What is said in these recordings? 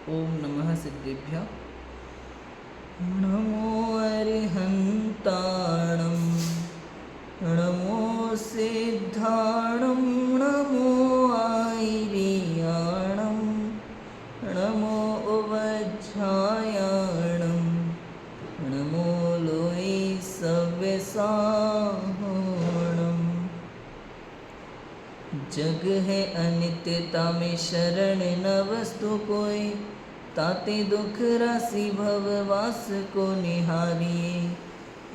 ओम नमः सिद्धेभ्यः। नमो अरिहन्ताणं नमो सिद्धाणं नमो आयर्याणं नमो उवज्झायाणं नमो लोई सव्यसाहोणम्। जग है अनित्यता में शरण न वस्तु कोई, ताते दुख राशि भववास को निहारिए।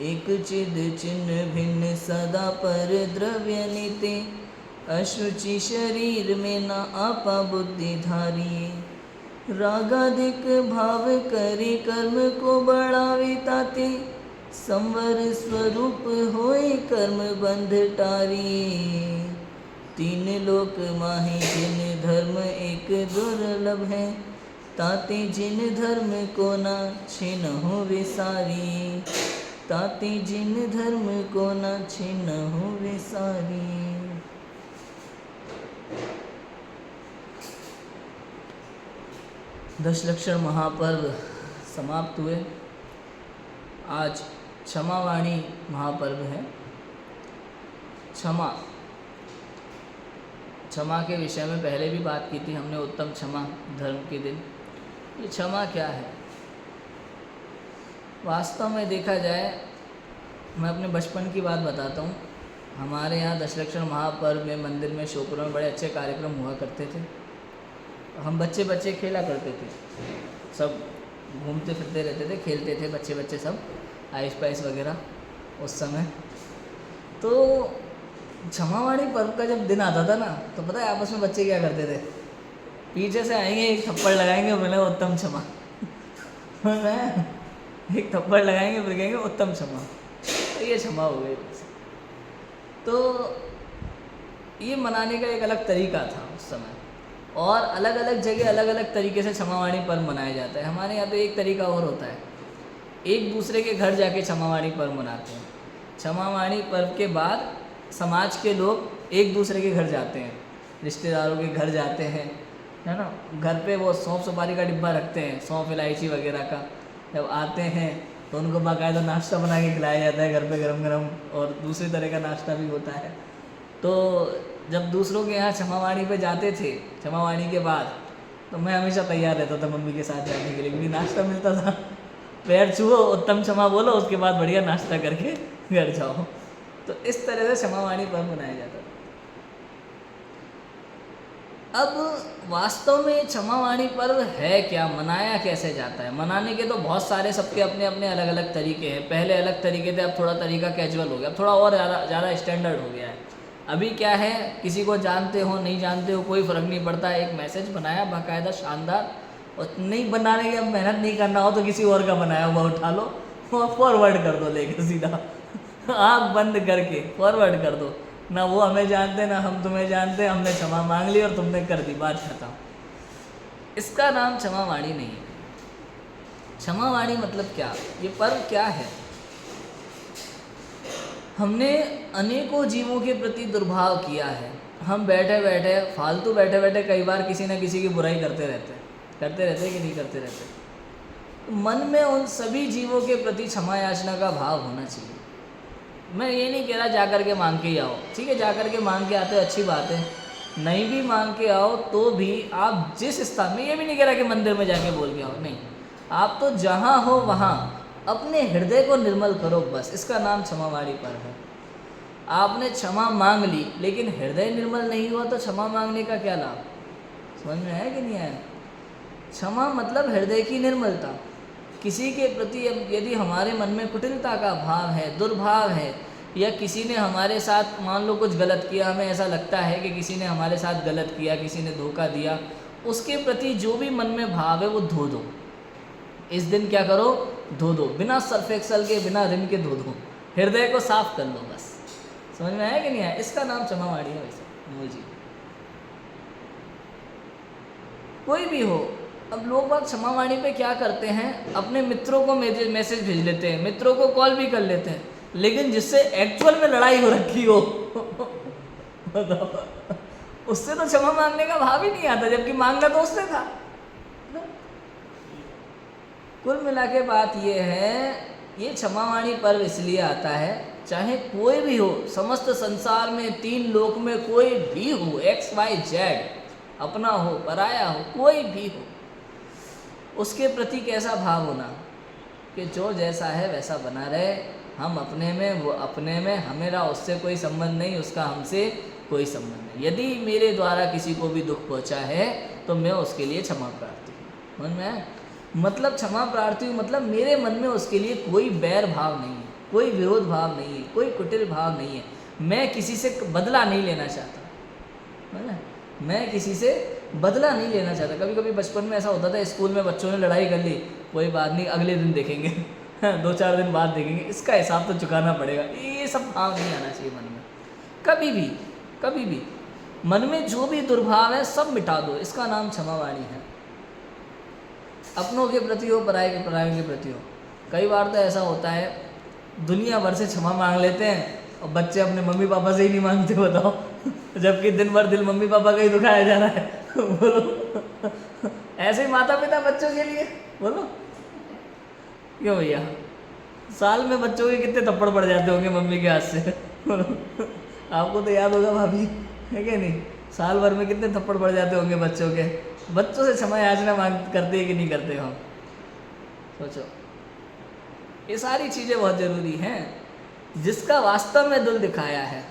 एक चिद चिन्ह भिन्न सदा पर द्रव्य निते, अशुचि शरीर में न आपा बुद्धि धारिए। रागाधिक भाव करे कर्म को बढ़ावे, ताते संवर स्वरूप होए कर्म बंध टारिए। तीन लोक माहे जिन धर्म एक दुर्लभ है, ताते जिन धर्म को ना छिन्हु विसारी। ताते जिन धर्म को ना छिन्हु विसारी। 10 लक्षण महापर्व समाप्त हुए। आज क्षमावाणी महापर्व है। क्षमा के विषय में पहले भी बात की थी हमने, उत्तम क्षमा धर्म के दिन। ये क्षमा क्या है? वास्तव में देखा जाए, मैं अपने बचपन की बात बताता हूँ। हमारे यहाँ 10 लक्षण महापर्व में मंदिर में शोकरों में बड़े अच्छे कार्यक्रम हुआ करते थे। हम बच्चे खेला करते थे, सब घूमते फिरते रहते थे, खेलते थे बच्चे सब, आइस पाइस वगैरह उस समय। तो क्षमावाणी पर्व का जब दिन आता था ना, तो पता है आपस में बच्चे क्या करते थे? पीछे से आएंगे, एक थप्पड़ लगाएंगे, बोले उत्तम क्षमा। एक थप्पड़ लगाएंगे, फिर कहेंगे उत्तम क्षमा। तो ये क्षमा हो गई। तो ये मनाने का एक अलग तरीका था उस समय, और अलग अलग जगह अलग अलग तरीके से क्षमावाणी पर्व मनाया जाता है। हमारे यहाँ तो एक तरीका और होता है, एक दूसरे के घर जाके क्षमावाणी पर्व मनाते हैं। क्षमावाणी पर्व के बाद समाज के लोग एक दूसरे के घर जाते हैं, रिश्तेदारों के घर जाते हैं, है ना। घर पे वो सौंफ सुपारी का डिब्बा रखते हैं, सौंफ इलायची वगैरह का। जब आते हैं तो उनको बाकायदा नाश्ता बना के खिलाया जाता है घर पे, गरम गरम, और दूसरी तरह का नाश्ता भी होता है। तो जब दूसरों के यहाँ क्षमावाणी पे जाते थे, क्षमावाणी के बाद, तो मैं हमेशा तैयार रहता था मम्मी के साथ जाने के लिए, क्योंकि नाश्ता मिलता था। पैर छुओ, उत्तम क्षमा बोलो, उसके बाद बढ़िया नाश्ता करके घर जाओ। तो इस तरह से क्षमावाणी पर्व मनाया जाता था। अब वास्तव में क्षमावाणी पर्व है क्या, मनाया कैसे जाता है? मनाने के तो बहुत सारे, सबके अपने अपने अलग अलग तरीके हैं। पहले अलग तरीके थे, अब थोड़ा तरीका कैजुअल हो गया, अब थोड़ा और ज़्यादा स्टैंडर्ड हो गया है। अभी क्या है, किसी को जानते हो नहीं जानते हो कोई फ़र्क नहीं पड़ता, एक मैसेज बनाया बाकायदा शानदार, और नहीं बनाने की अब मेहनत नहीं करना हो तो किसी और का बनाया हुआ उठा लो और फॉरवर्ड कर दो, लेकर सीधा आँख बंद करके फॉरवर्ड कर दो। ना वो हमें जानते ना हम तुम्हें जानते, हमने क्षमा मांग ली और तुमने कर दी, बात खत्म। इसका नाम क्षमावाणी नहीं है। क्षमावाणी मतलब क्या, ये पर्व क्या है? हमने अनेकों जीवों के प्रति दुर्भाव किया है। हम बैठे बैठे कई बार किसी न किसी की बुराई करते रहते कि नहीं करते रहते। मन में उन सभी जीवों के प्रति क्षमा याचना का भाव होना चाहिए। मैं ये नहीं कह रहा जाकर के मांग के ही आओ, ठीक है, जाकर के मांग के आते हो अच्छी बात है। नहीं भी मांग के आओ तो भी आप जिस स्थान में, ये भी नहीं कह रहा कि मंदिर में जाके बोल के आओ, नहीं, आप तो जहाँ हो वहाँ अपने हृदय को निर्मल करो, बस। इसका नाम क्षमावाणी पर्व है। आपने क्षमा मांग ली लेकिन हृदय निर्मल नहीं हुआ तो क्षमा मांगने का क्या लाभ? समझ में आया कि नहीं आया? क्षमा मतलब हृदय की निर्मलता। किसी के प्रति यदि हमारे मन में कुटिलता का भाव है, दुर्भाव है, या किसी ने हमारे साथ मान लो कुछ गलत किया, हमें ऐसा लगता है कि किसी ने हमारे साथ गलत किया, किसी ने धोखा दिया, उसके प्रति जो भी मन में भाव है वो धो दो। इस दिन क्या करो? धो दो, बिना सर्फ एक्सल के, बिना रिन के धो दो, हृदय को साफ कर लो, बस। समझ में आया कि नहीं आया? इसका नाम क्षमावाणी है। वैसे जी कोई भी हो, अब लोग बात क्षमावाणी पे क्या करते हैं, अपने मित्रों को मैसेज भेज लेते हैं, मित्रों को कॉल भी कर लेते हैं, लेकिन जिससे एक्चुअल में लड़ाई हो रखी हो उससे तो क्षमा मांगने का भाव ही नहीं आता, जबकि मांगना तो उससे था। कुल मिला के बात ये है, ये क्षमावाणी पर्व इसलिए आता है, चाहे कोई भी हो, समस्त संसार में 3 लोक में कोई भी हो, XYZ, अपना हो पराया हो, कोई भी हो, उसके प्रति कैसा भाव होना कि जो जैसा है वैसा बना रहे, हम अपने में वो अपने में, हमेरा उससे कोई संबंध नहीं, उसका हमसे कोई संबंध नहीं। यदि मेरे द्वारा किसी को भी दुख पहुंचा है तो मैं उसके लिए क्षमा प्रार्थी हूँ। मन में आया? मतलब क्षमा प्रार्थी हूँ मतलब मेरे मन में उसके लिए कोई बैर भाव नहीं है, कोई विरोध भाव नहीं है, कोई कुटिल भाव नहीं है। मैं किसी से बदला नहीं लेना चाहता, है ना? मैं किसी से बदला नहीं लेना चाहता। कभी कभी बचपन में ऐसा होता था, स्कूल में बच्चों ने लड़ाई कर ली, कोई बात नहीं, अगले दिन देखेंगे 2-4 दिन बाद देखेंगे, इसका हिसाब तो चुकाना पड़ेगा। ये सब भाव नहीं आना चाहिए मन में कभी भी। कभी भी मन में जो भी दुर्भाव है सब मिटा दो, इसका नाम क्षमावाणी है। अपनों के प्रति हो, पराये के प्रति हो। कई बार तो ऐसा होता है, दुनिया भर से क्षमा मांग लेते हैं और बच्चे अपने मम्मी पापा से ही नहीं मांगते, बताओ। जबकि दिन भर दिल मम्मी पापा का ही दुखाया जा रहा है। बोलो, ऐसे ही माता पिता बच्चों के लिए, बोलो क्यों भैया? साल में बच्चों के कितने थप्पड़ पड़ जाते होंगे मम्मी के हाथ से, बोलो। आपको तो याद होगा भाभी, है क्या नहीं? साल भर में कितने थप्पड़ पड़ जाते होंगे बच्चों के। बच्चों से क्षमा याचना मांग करते हैं कि नहीं करते हम? सोचो, ये सारी चीज़ें बहुत ज़रूरी हैं। जिसका वास्तव में दिल दिखाया है,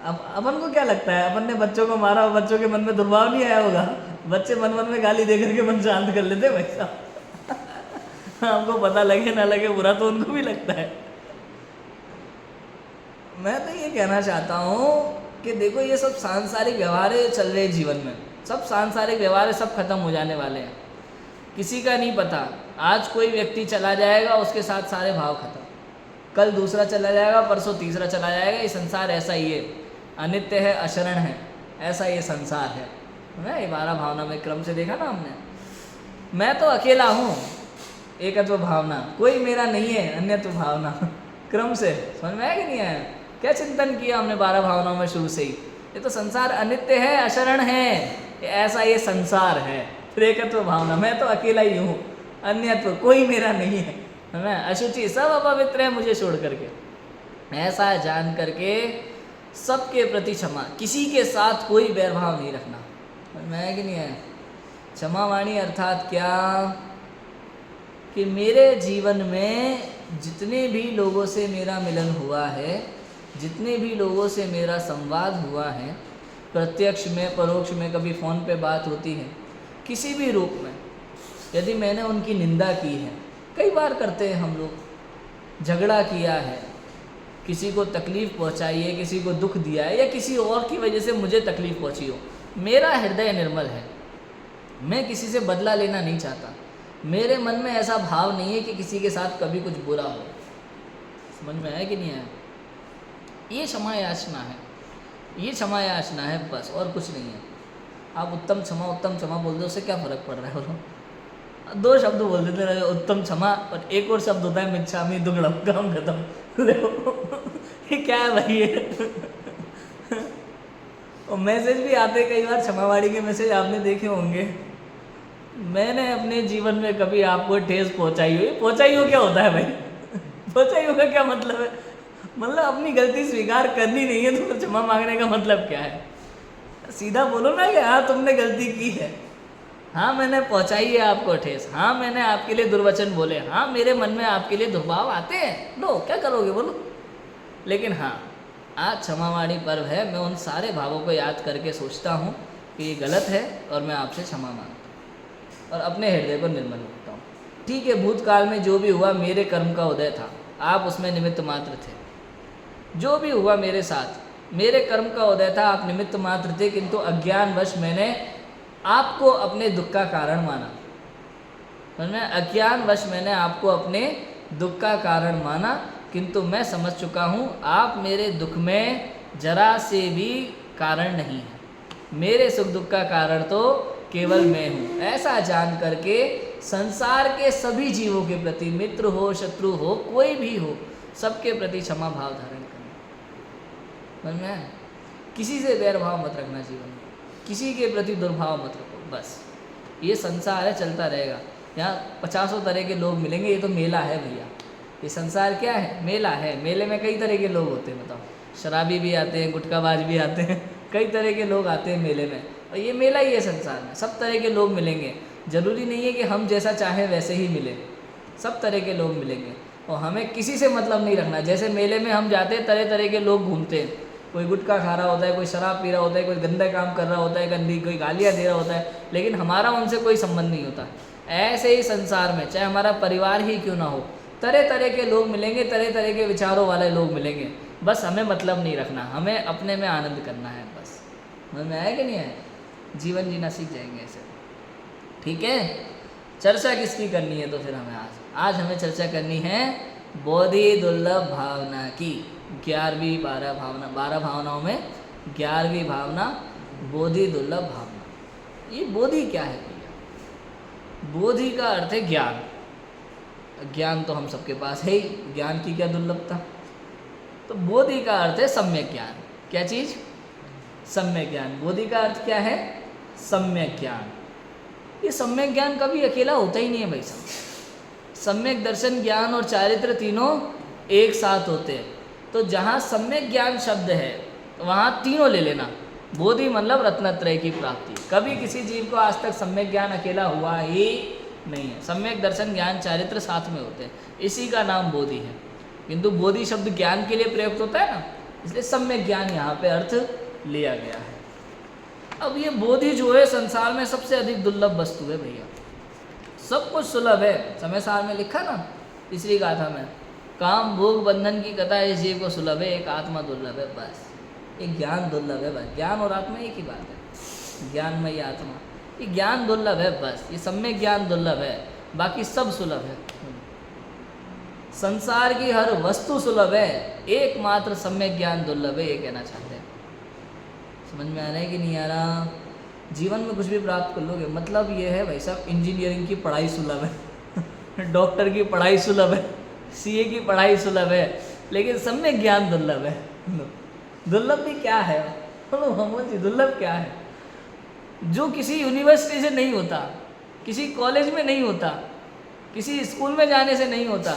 अब अपन को क्या लगता है, अपन ने बच्चों को मारा और बच्चों के मन में दुर्भाव नहीं आया होगा? बच्चे मन मन में गाली दे करके मन शांत कर लेते भाई साहब। हमको पता लगे ना लगे, बुरा तो उनको भी लगता है। मैं तो ये कहना चाहता हूँ कि देखो, ये सब सांसारिक व्यवहार चल रहे जीवन में, सब सांसारिक व्यवहार सब खत्म हो जाने वाले हैं। किसी का नहीं पता, आज कोई व्यक्ति चला जाएगा, उसके साथ सारे भाव खत्म, कल दूसरा चला जाएगा, परसों तीसरा चला जाएगा। ये संसार ऐसा ही है, अनित्य है, अशरण है, ऐसा ये संसार है। ये 12 भावना में क्रम से देखा ना हमने। मैं तो अकेला हूँ, एकत्व भावना, कोई मेरा नहीं है, अन्यत्व भावना, क्रम से। समझ में आया कि नहीं आया? क्या चिंतन किया हमने 12 भावनाओं में शुरू से ही? ये तो संसार अनित्य है, अशरण है, ऐसा ये संसार है। फिर एकत्व भावना, मैं तो अकेला ही हूँ, अन्यत्व कोई मेरा नहीं है, मैं अशुचि, सब अपवित्र है मुझे छोड़ करके। ऐसा जान करके सबके प्रति क्षमा, किसी के साथ कोई बैरभाव नहीं रखना। मैं कि नहीं है? क्षमावाणी अर्थात क्या कि मेरे जीवन में जितने भी लोगों से मेरा मिलन हुआ है, जितने भी लोगों से मेरा संवाद हुआ है, प्रत्यक्ष में परोक्ष में, कभी फ़ोन पे बात होती है, किसी भी रूप में, यदि मैंने उनकी निंदा की है, कई बार करते हैं हम लोग, झगड़ा किया है, किसी को तकलीफ़ पहुंचाई है, किसी को दुख दिया है, या किसी और की वजह से मुझे तकलीफ़ पहुंची हो, मेरा हृदय निर्मल है, मैं किसी से बदला लेना नहीं चाहता। मेरे मन में ऐसा भाव नहीं है कि किसी के साथ कभी कुछ बुरा हो। समझ में आया कि नहीं आया? ये क्षमा याचना है, ये क्षमा याचना है, बस और कुछ नहीं है। आप उत्तम क्षमा बोल दो, उससे क्या फ़र्क पड़ रहा है? बोलो, 2 शब्द बोल देते रहे, उत्तम क्षमा, और एक और शब्द होता है मिच्छामि दुक्कडम, काम खत्म। देखो ये क्या है भाई? ये और मैसेज भी आते कई बार, क्षमावाणी के मैसेज आपने देखे होंगे। मैंने अपने जीवन में कभी आपको ठेस पहुंचाई हो क्या होता है भाई? पहुंचाई हो का क्या मतलब है? मतलब अपनी गलती स्वीकार करनी नहीं है तो क्षमा मांगने का मतलब क्या है? सीधा बोलो ना कि हाँ तुमने गलती की है, हाँ मैंने पहुंचाई है आपको ठेस, हाँ मैंने आपके लिए दुर्वचन बोले, हाँ मेरे मन में आपके लिए दुर्भाव आते हैं, लो क्या करोगे बोलो। लेकिन हाँ, आज क्षमावाणी पर्व है, मैं उन सारे भावों को याद करके सोचता हूँ कि ये गलत है और मैं आपसे क्षमा मांगता हूँ और अपने हृदय को निर्मल रखता हूँ। ठीक है, भूतकाल में जो भी हुआ मेरे कर्म का उदय था, आप उसमें निमित्त मात्र थे। जो भी हुआ मेरे साथ, मेरे कर्म का उदय था, आप निमित्त मात्र थे, किंतु अज्ञानवश मैंने आपको अपने दुख का कारण माना। अज्ञानवश मैंने आपको अपने दुख का कारण माना, किंतु मैं समझ चुका हूँ आप मेरे दुख में जरा से भी कारण नहीं है, मेरे सुख दुख का कारण तो केवल मैं हूँ। ऐसा जान करके संसार के सभी जीवों के प्रति, मित्र हो शत्रु हो कोई भी हो, सबके प्रति क्षमा भाव धारण करना। समझ में? किसी से बैर भाव मत रखना जीवन में, किसी के प्रति दुर्भाव मत रखो, बस। ये संसार है, चलता रहेगा। यहाँ 50 तरह के लोग मिलेंगे। ये तो मेला है भैया, ये संसार क्या है, मेला है। मेले में कई तरह के लोग होते हैं, बताओ, शराबी भी आते हैं, गुटखाबाज भी आते हैं, कई तरह के लोग आते हैं मेले में। और ये मेला ही है संसार में, सब तरह के लोग मिलेंगे। ज़रूरी नहीं है कि हम जैसा चाहें वैसे ही मिले, सब तरह के लोग मिलेंगे। और हमें किसी से मतलब नहीं रखना। जैसे मेले में हम जाते हैं, तरह तरह के लोग घूमते हैं, कोई गुटखा खा रहा होता है, कोई शराब पी रहा होता है, कोई गंदा काम कर रहा होता है, गंदी कोई गालियाँ दे रहा होता है, लेकिन हमारा उनसे कोई संबंध नहीं होता। ऐसे ही संसार में चाहे हमारा परिवार ही क्यों ना हो, तरह तरह के लोग मिलेंगे, तरह तरह के विचारों वाले लोग मिलेंगे। बस हमें मतलब नहीं रखना, हमें अपने में आनंद करना है बस। समझ में आया कि नहीं आया? जीवन जीना सीख जाएंगे ऐसे, ठीक है। चर्चा किसकी करनी है तो फिर हमें आज हमें चर्चा करनी है बोधि दुर्लभ भावना की। 11वीं 12 भावनाओं में 11वीं भावना बोधि दुर्लभ भावना। ये बोधि क्या है भैया? बोधि का अर्थ है ज्ञान। ज्ञान तो हम सबके पास है ही, ज्ञान की क्या दुर्लभता। तो बोधि का अर्थ है सम्यक ज्ञान। क्या चीज़? सम्यक ज्ञान। बोधि का अर्थ क्या है? सम्यक ज्ञान। ये सम्यक ज्ञान कभी अकेला होता ही नहीं है भाई साहब। सम्यक दर्शन, ज्ञान और चारित्र तीनों एक साथ होते हैं। तो जहाँ सम्यक ज्ञान शब्द है वहाँ तीनों ले लेना। बोधि मतलब रत्नत्रय की प्राप्ति। कभी किसी जीव को आज तक सम्यक ज्ञान अकेला हुआ ही नहीं है। सम्यक दर्शन, ज्ञान, चारित्र साथ में होते हैं, इसी का नाम बोधि है। किंतु बोधि शब्द ज्ञान के लिए प्रयुक्त होता है ना, इसलिए सम्यक ज्ञान यहाँ पे अर्थ लिया गया है। अब ये बोधि जो है संसार में सबसे अधिक दुर्लभ वस्तु है भैया। सब कुछ सुलभ है, समय सार में लिखा ना तीसरी गाथा में, काम भोग बंधन की कथा इस जीव को सुलभ है, एक आत्मा दुर्लभ है। बस एक ज्ञान दुर्लभ है, बस। ज्ञान और आत्मा एक ही बात है, ज्ञानमयी आत्मा। ये ज्ञान दुर्लभ है, बस। ये सम्यक ज्ञान दुर्लभ है, बाकी सब सुलभ है। संसार की हर वस्तु सुलभ है, एकमात्र सम्यक ज्ञान दुर्लभ है, ये कहना चाहते हैं। समझ में आ रहा है कि नहीं आ रहा? जीवन में कुछ भी प्राप्त कर लोगे, मतलब ये है भाई साहब, इंजीनियरिंग की पढ़ाई सुलभ है, डॉक्टर की पढ़ाई सुलभ है, सीए की पढ़ाई सुलभ है, लेकिन सम्यक ज्ञान दुर्लभ है। दुर्लभ भी क्या है? दुर्लभ क्या है? जो किसी यूनिवर्सिटी से नहीं होता, किसी कॉलेज में नहीं होता, किसी स्कूल में जाने से नहीं होता,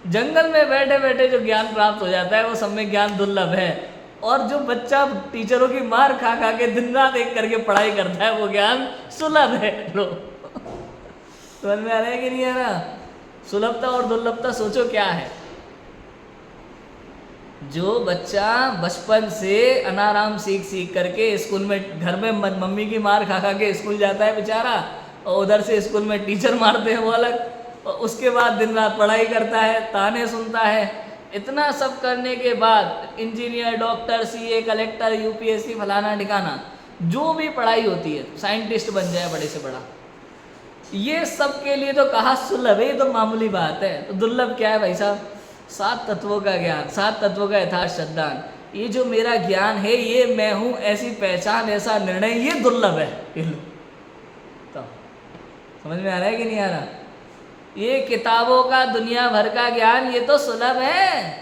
जंगल में बैठे बैठे जो ज्ञान प्राप्त हो जाता है वो सम्यक ज्ञान दुर्लभ है। और जो बच्चा टीचरों की मार खा खा के दिन रात एक करके पढ़ाई करता है वो ज्ञान सुलभ है। लो, समझ में आ रहा है कि नहीं आ रहा? सुलभता और दुर्लभता सोचो क्या है। जो बच्चा बचपन से अनाराम सीख सीख करके स्कूल में, घर में मम्मी की मार खा खा के स्कूल जाता है बेचारा, और उधर से स्कूल में टीचर मारते हैं वो अलग, और उसके बाद दिन रात पढ़ाई करता है, ताने सुनता है। इतना सब करने के बाद engineer, doctor, CA, collector, UPSC, फलाना ठिकाना, जो भी पढ़ाई होती है, साइंटिस्ट बन जाए बड़े से बड़ा, ये सब के लिए तो कहा सुलभ है, ये तो मामूली बात है। तो दुर्लभ क्या है भाई साहब? 7 तत्वों का ज्ञान, 7 तत्वों का यथार्थ श्रद्धान। ये जो मेरा ज्ञान है, ये मैं हूँ, ऐसी पहचान, ऐसा निर्णय, ये दुर्लभ है। तो समझ में आ रहा है कि नहीं आ रहा? ये किताबों का दुनिया भर का ज्ञान ये तो सुलभ है,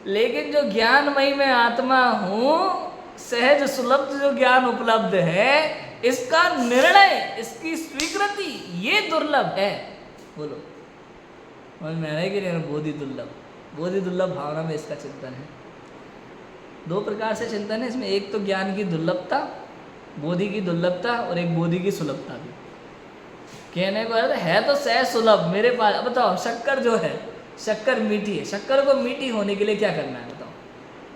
लेकिन जो ज्ञानमयी में आत्मा हूँ, सहज सुलभ जो ज्ञान उपलब्ध है, इसका निर्णय, इसकी स्वीकृति, ये दुर्लभ है। बोलो, समझ में आ रहा है कि नहीं? बोधि दुर्लभ, बोधि दुर्लभ भावना में इसका चिंतन है। 2 प्रकार से चिंतन है इसमें। एक तो ज्ञान की दुर्लभता, बोधि की दुर्लभता, और एक बोधि की सुलभता भी। कहने को है तो सहज सुलभ मेरे पास। अब बताओ, शक्कर जो है, शक्कर मीठी है, शक्कर को मीठी होने के लिए क्या करना है? बताओ,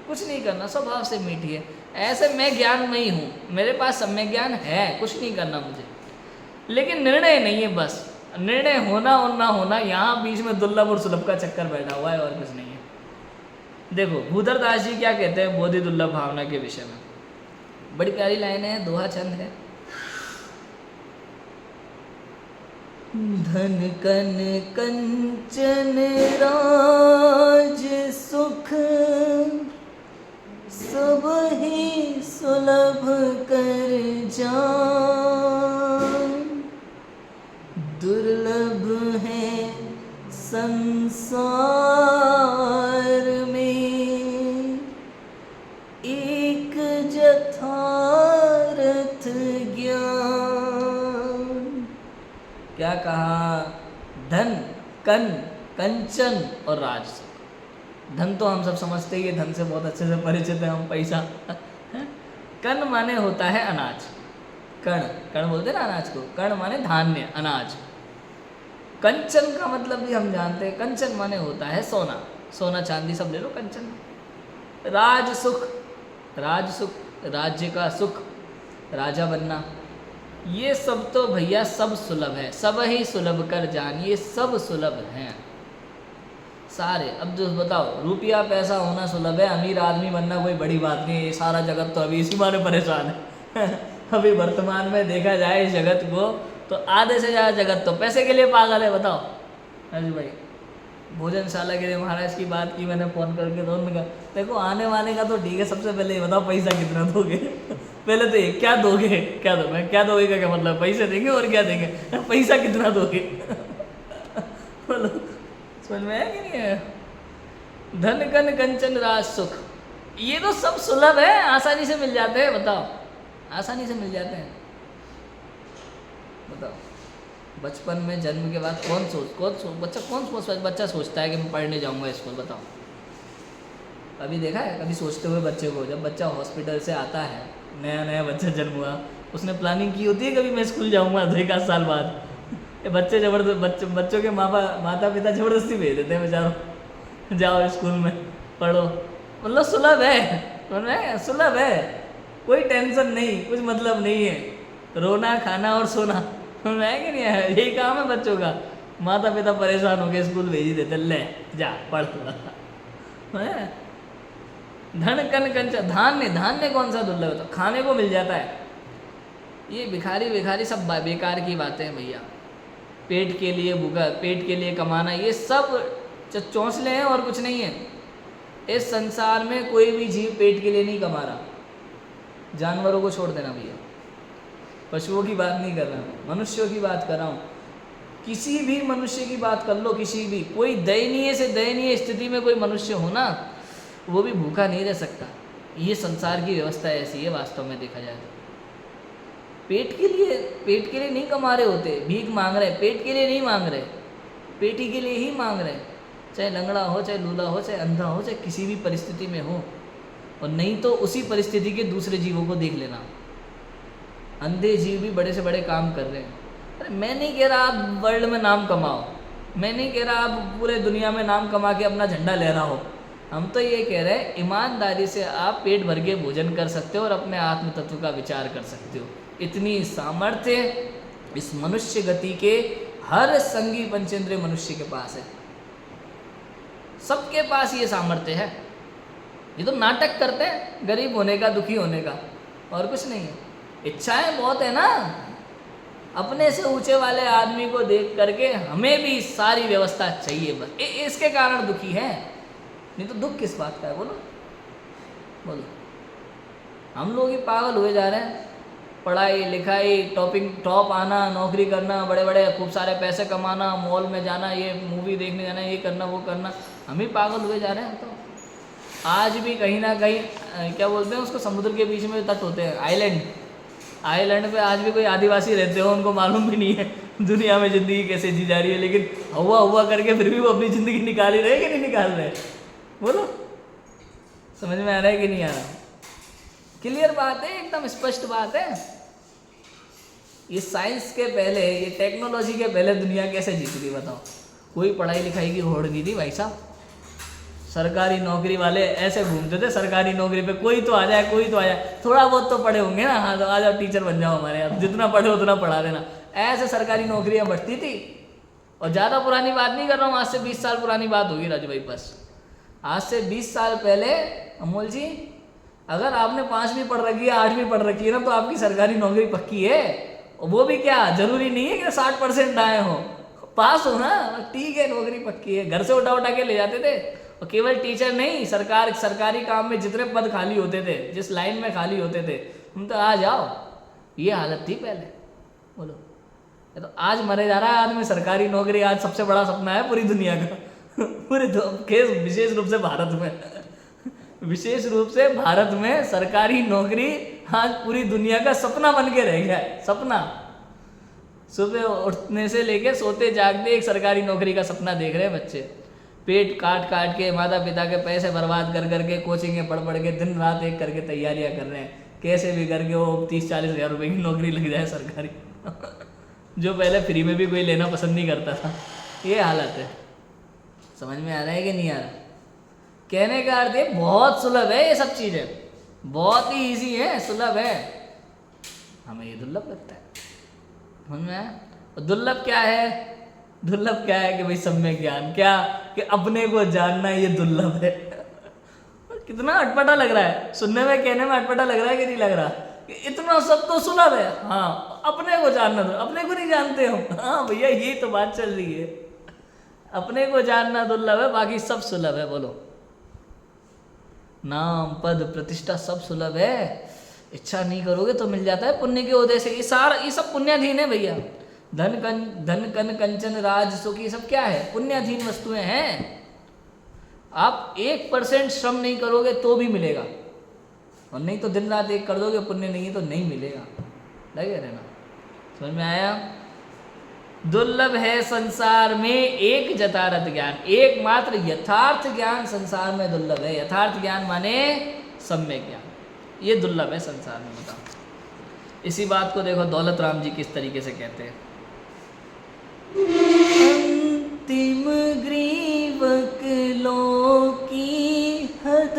कुछ नहीं करना, स्वभाव से मीठी है। ऐसे मैं ज्ञानमयी हूँ, मेरे पास सम्यक ज्ञान है, कुछ नहीं करना मुझे, लेकिन निर्णय नहीं है। बस निर्णय होना और ना होना, यहाँ बीच में दुर्लभ और सुलभ का चक्कर बैठा हुआ है, और कुछ नहीं है। देखो भूधर दास जी क्या कहते हैं बोधि दुर्लभ भावना के विषय में, बड़ी प्यारी लाइन है, दोहा छंद है। धन कन कंचन राज सुख, सब ही सुलभ कर जान। दुर्लभ है संसार में एक यथार्थ ज्ञान। क्या कहा? धन, कन, कंचन और राज सुख। धन तो हम सब समझते ही है, धन से बहुत अच्छे से परिचित है हम, पैसा। कन माने होता है अनाज, कण, कण बोलते हैं ना अनाज को, कण माने धान्य, अनाज। कंचन का मतलब भी हम जानते हैं, कंचन माने होता है सोना, सोना चांदी सब ले लो कंचन। राज सुख, राज सुख, राज्य का सुख, राजा बनना, ये सब तो भैया सब सुलभ है, सब ही सुलभ कर जान, ये सब सुलभ हैं सारे। अब जो बताओ, रुपया पैसा होना सुलभ है, अमीर आदमी बनना कोई बड़ी बात नहीं है, ये सारा जगत तो अभी इसी माने परेशान है। अभी वर्तमान में देखा जाए इस जगत को तो आधे से ज़्यादा जगत तो पैसे के लिए पागल है। बताओ अजी भाई, भोजनशाला के लिए महाराज की बात की मैंने फ़ोन करके, तो उन्होंने कहा देखो आने वाने का तो ठीक है, सबसे पहले ये बताओ पैसा कितना दोगे। पहले तो ये क्या दोगे, क्या दो, मैं क्या दोगे का क्या मतलब, पैसे देंगे और क्या देंगे, पैसा कितना दोगे। बोलो समझ में आया कि नहीं है? धन कन कंचन राज सुख, ये तो सब सुलभ है, आसानी से मिल जाते हैं। बताओ आसानी से मिल जाते हैं। बताओ बचपन में जन्म के बाद बच्चा सोचता है कि मैं पढ़ने जाऊंगा स्कूल। बताओ कभी देखा है, कभी सोचते हुए बच्चे को? जब बच्चा हॉस्पिटल से आता है, नया नया बच्चा जन्म हुआ, उसने प्लानिंग की होती है कभी मैं स्कूल जाऊंगा 2-1 साल बाद? ये बच्चे जबरदस्त, बच्चों के माता पिता जबरदस्ती भेज देते हैं बेचारों, जाओ स्कूल में पढ़ो। मतलब सुलभ है, सुलभ है, कोई टेंशन नहीं, कुछ मतलब नहीं है, रोना खाना और सोना, है कि नहीं है? यही काम है बच्चों का। माता पिता परेशान होकर स्कूल भेज ही देते, ले जा पढ़। धन कन कंचन, धान्य, धान्य कौन सा दुर्लभ है? तो खाने को मिल जाता है। ये भिखारी सब बेकार की बातें हैं भैया। पेट के लिए भूखा, पेट के लिए कमाना, ये सब चौंसले हैं और कुछ नहीं है। इस संसार में कोई भी जीव पेट के लिए नहीं कमा रहा। जानवरों को छोड़ देना भैया, पशुओं की बात नहीं कर रहा हूँ, मनुष्यों की बात कर रहा हूँ। किसी भी मनुष्य की बात कर लो, किसी भी, कोई दयनीय से दयनीय स्थिति में कोई मनुष्य हो ना, वो भी भूखा नहीं रह सकता। ये संसार की व्यवस्था ऐसी है वास्तव में देखा जाए तो। पेट के लिए नहीं कमा रहे होते, भीख मांग रहे, पेट के लिए नहीं मांग रहे, पेटी के लिए ही मांग रहे। चाहे लंगड़ा हो, चाहे लूला हो, चाहे अंधा हो, चाहे किसी भी परिस्थिति में हो। और नहीं तो उसी परिस्थिति के दूसरे जीवों को देख लेना, अंधे जीव भी बड़े से बड़े काम कर रहे हैं। अरे मैं नहीं कह रहा आप वर्ल्ड में नाम कमाओ, मैं नहीं कह रहा आप पूरे दुनिया में नाम कमा के अपना झंडा लहराओ। हम तो ये कह रहे हैं ईमानदारी से आप पेट भर के भोजन कर सकते हो और अपने आत्म तत्व का विचार कर सकते हो। इतनी सामर्थ्य इस मनुष्य गति के हर संगी पंचेंद्रिय मनुष्य के पास है, सबके पास ये सामर्थ्य है। ये तो नाटक करते हैं गरीब होने का, दुखी होने का, और कुछ नहीं है। इच्छाएं बहुत है ना, अपने से ऊंचे वाले आदमी को देख करके हमें भी सारी व्यवस्था चाहिए, बस इसके कारण दुखी है। नहीं तो दुख किस बात का है? बोलो बोलो। हम लोग ही पागल हुए जा रहे हैं, पढ़ाई लिखाई, टॉप आना, नौकरी करना, बड़े बड़े खूब सारे पैसे कमाना, मॉल में जाना, ये मूवी देखने जाना, ये करना वो करना, हम ही पागल हुए जा रहे हैं। तो आज भी कहीं ना कहीं क्या बोलते हैं उसको, समुद्र के बीच में तट होते हैं, आइलैंड पे आज भी कोई आदिवासी रहते हो, उनको मालूम भी नहीं है दुनिया में ज़िंदगी कैसे जी जा रही है, लेकिन हुआ करके फिर भी वो अपनी ज़िंदगी निकाल ही रहे कि नहीं निकाल रहे? बोलो समझ में आ रहा है कि नहीं आ रहा? क्लियर बात है, एकदम स्पष्ट बात है। ये साइंस के पहले, ये टेक्नोलॉजी के पहले दुनिया कैसे जीती थी बताओ? कोई पढ़ाई लिखाई की होड़ नहीं थी भाई साहब। सरकारी नौकरी वाले ऐसे घूमते थे, सरकारी नौकरी पे कोई तो आ जाए, कोई तो आ जाए, थोड़ा बहुत तो पढ़े होंगे ना, हाँ तो आ जाओ टीचर बन जाओ हमारे यहाँ, जितना पढ़े उतना पढ़ा देना, ऐसे सरकारी नौकरियाँ बढ़ती थी। और ज़्यादा पुरानी बात नहीं कर रहा हूँ, आज से 20 साल पुरानी बात होगी राजू भाई। बस आज से 20 साल पहले अमोल जी, अगर आपने 5वीं पढ़ रखी है, 8वीं पढ़ रखी है ना, तो आपकी सरकारी नौकरी पक्की है। और वो भी क्या, जरूरी नहीं है कि 60% आए हो, पास हो ना, ठीक है, नौकरी पक्की है। घर से उठा के ले जाते थे। और केवल टीचर नहीं, सरकारी काम में जितने पद खाली होते थे, जिस लाइन में खाली होते थे, तुम तो आ जाओ। ये हालत थी पहले। बोलो, ये तो आज मरे जा रहा है आदमी। सरकारी नौकरी आज सबसे बड़ा सपना है पूरी दुनिया का। पूरे विशेष रूप से भारत में, विशेष रूप से भारत में सरकारी नौकरी आज पूरी दुनिया का सपना बन के रह गया है। सपना, सुबह उठने से लेके सोते जागते एक सरकारी नौकरी का सपना देख रहे हैं बच्चे। पेट काट काट के माता पिता के पैसे बर्बाद कर करके कोचिंगें पढ़ पढ़ के दिन रात एक करके तैयारियां कर रहे हैं, कैसे भी करके वो 30-40 हज़ार रुपये की नौकरी लग जाए सरकारी जो पहले फ्री में भी कोई लेना पसंद नहीं करता था। ये हालत है। समझ में आ रहा है कि नहीं आ रहा? कहने का अर्थ है बहुत सुलभ है ये सब चीज़ें, बहुत ही ईजी है, सुलभ है, हमें ये दुर्लभ लगता है। समझ में आया? दुर्लभ क्या है? दुर्लभ क्या है कि भाई सम्यक ज्ञान, क्या कि अपने को जानना ये दुर्लभ है। कितना अटपटा लग रहा है सुनने में, कहने में अटपटा लग रहा है कि नहीं लग रहा? कि इतना सब तो सुलभ है, हाँ अपने को जानना तो अपने को नहीं जानते हो। हाँ भैया यही तो बात चल रही है, अपने को जानना दुर्लभ है, बाकी सब सुलभ है। बोलो, नाम पद प्रतिष्ठा सब सुलभ है, इच्छा नहीं करोगे तो मिल जाता है पुण्य के उदय से। ये सब पुण्याधीन है भैया। धन कन कंचन राज सुख, ये सब क्या है? पुण्याधीन वस्तुएं हैं। आप 1% श्रम नहीं करोगे तो भी मिलेगा, और नहीं तो दिन रात एक कर दोगे, पुण्य नहीं है तो नहीं मिलेगा। लगे रहना। समझ में आया? दुर्लभ है संसार में एक जतारत ज्ञान, एकमात्र यथार्थ ज्ञान संसार में दुर्लभ है। यथार्थ ज्ञान माने सम्यक ज्ञान, ये दुर्लभ है संसार में। बताओ, इसी बात को देखो दौलत राम जी किस तरीके से कहते हैं। अंतिम ग्रीवक लो की हद,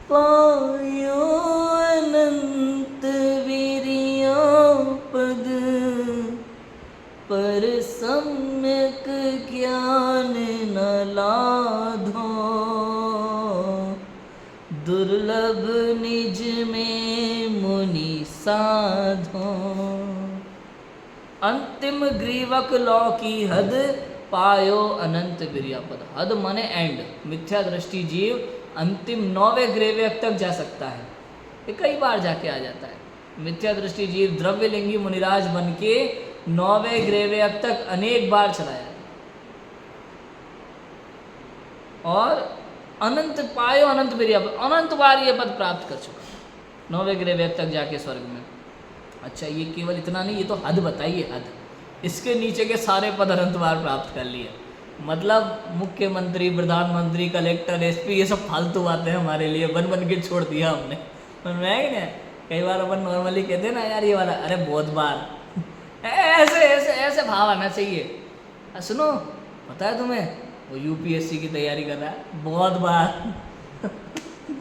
पायो अनंत वीर्यो पद, पर सम्यक ज्ञान न लाधो, दुर्लभ निज में मुनि साधो। अंतिम ग्रीवक लौ की हद, पायो अनंत वीर्यपद। हद माने एंड, मिथ्या दृष्टि जीव अंतिम 9वें ग्रेवक तक जा सकता है, ये कई बार जाके आ जाता है। मिथ्या दृष्टि जीव द्रव्यलिंगी मुनिराज बन के 9वें ग्रेवक तक अनेक बार चला जाता और अनंत पायो अनंत वीर्यपद, अनंत बार ये पद प्राप्त कर चुका 9वें ग्रेवक तक जाके स्वर्ग में। अच्छा, ये केवल इतना नहीं, ये तो हद बताइए, हद। इसके नीचे के सारे पद अनंत बार प्राप्त कर लिए। मतलब मुख्यमंत्री, प्रधानमंत्री, कलेक्टर, एसपी, ये सब फालतू बातें हैं हमारे लिए, बन बन के छोड़ दिया हमने। मैं ही ना, कई बार अपन नॉर्मली कहते हैं ना यार ये वाला, अरे बहुत बार ऐसे ऐसे ऐसे भाव आना चाहिए। सुनो, पता है तुम्हें वो यूपीएससी की तैयारी कर रहा है, बहुत बार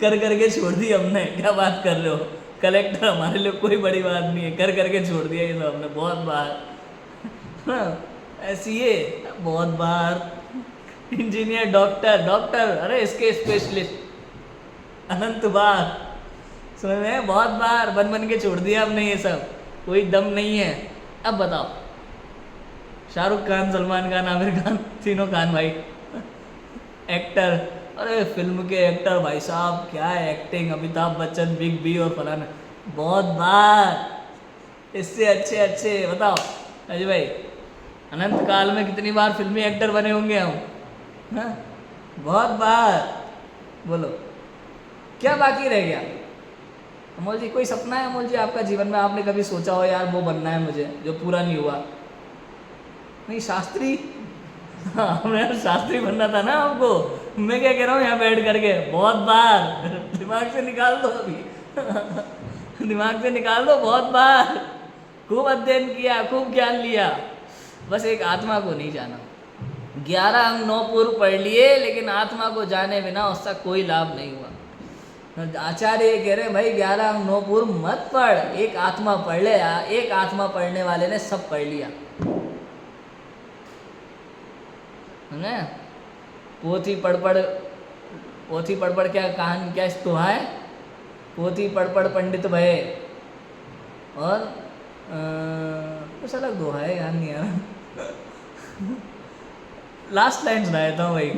कर करके छोड़ दी हमने। क्या बात कर रहे हो? कलेक्टर हमारे लिए कोई बड़ी बात नहीं है, कर करके छोड़ दिया ये तो हमने बहुत बार। ऐसी है बहुत बार। इंजीनियर, डॉक्टर, डॉक्टर, अरे इसके स्पेशलिस्ट अनंत बार। समझ में? बहुत बार बन बन के छोड़ दिया हमने ये सब, कोई दम नहीं है। अब बताओ, शाहरुख खान, सलमान खान, आमिर खान, तीनों खान भाई एक्टर, अरे फिल्म के एक्टर भाई साहब, क्या acting. Amitabh Bachchan, big B और फलाना, बहुत बार। इससे अच्छे अच्छे बताओ अजय भाई, अनंत काल में कितनी बार फिल्मी एक्टर बने होंगे हम? हाँ, बहुत बार। बोलो, क्या बाकी रह गया? अमोल जी, कोई सपना है अमोल जी आपका जीवन में? आपने कभी सोचा हो यार वो बनना है मुझे, जो पूरा नहीं हुआ? नहीं, शास्त्री। हाँ, हमें शास्त्री बनना था ना आपको। मैं क्या कह रहा हूँ यहाँ बैठ करके, बहुत बार। दिमाग से निकाल दो अभी दिमाग से निकाल दो, बहुत बार। खूब अध्ययन किया, खूब ज्ञान लिया, बस एक आत्मा को नहीं जाना। 11 अंग 9 पूर्व पढ़ लिए, लेकिन आत्मा को जाने बिना उसका कोई लाभ नहीं हुआ। आचार्य कह रहे हैं भाई 11 अंग 9 पूर्व मत पढ़, एक आत्मा पढ़ ले। एक आत्मा पढ़ने वाले ने सब पढ़ लिया है। पोथी पढ़ पढ़ क्या कहानी, क्या स्तोहा है? पोथी पढ़ पढ़ पंडित भये, और कुछ अलग दोहा है, याद नहीं आ रहा। लास्ट लाइन सुना देता हूँ भाई,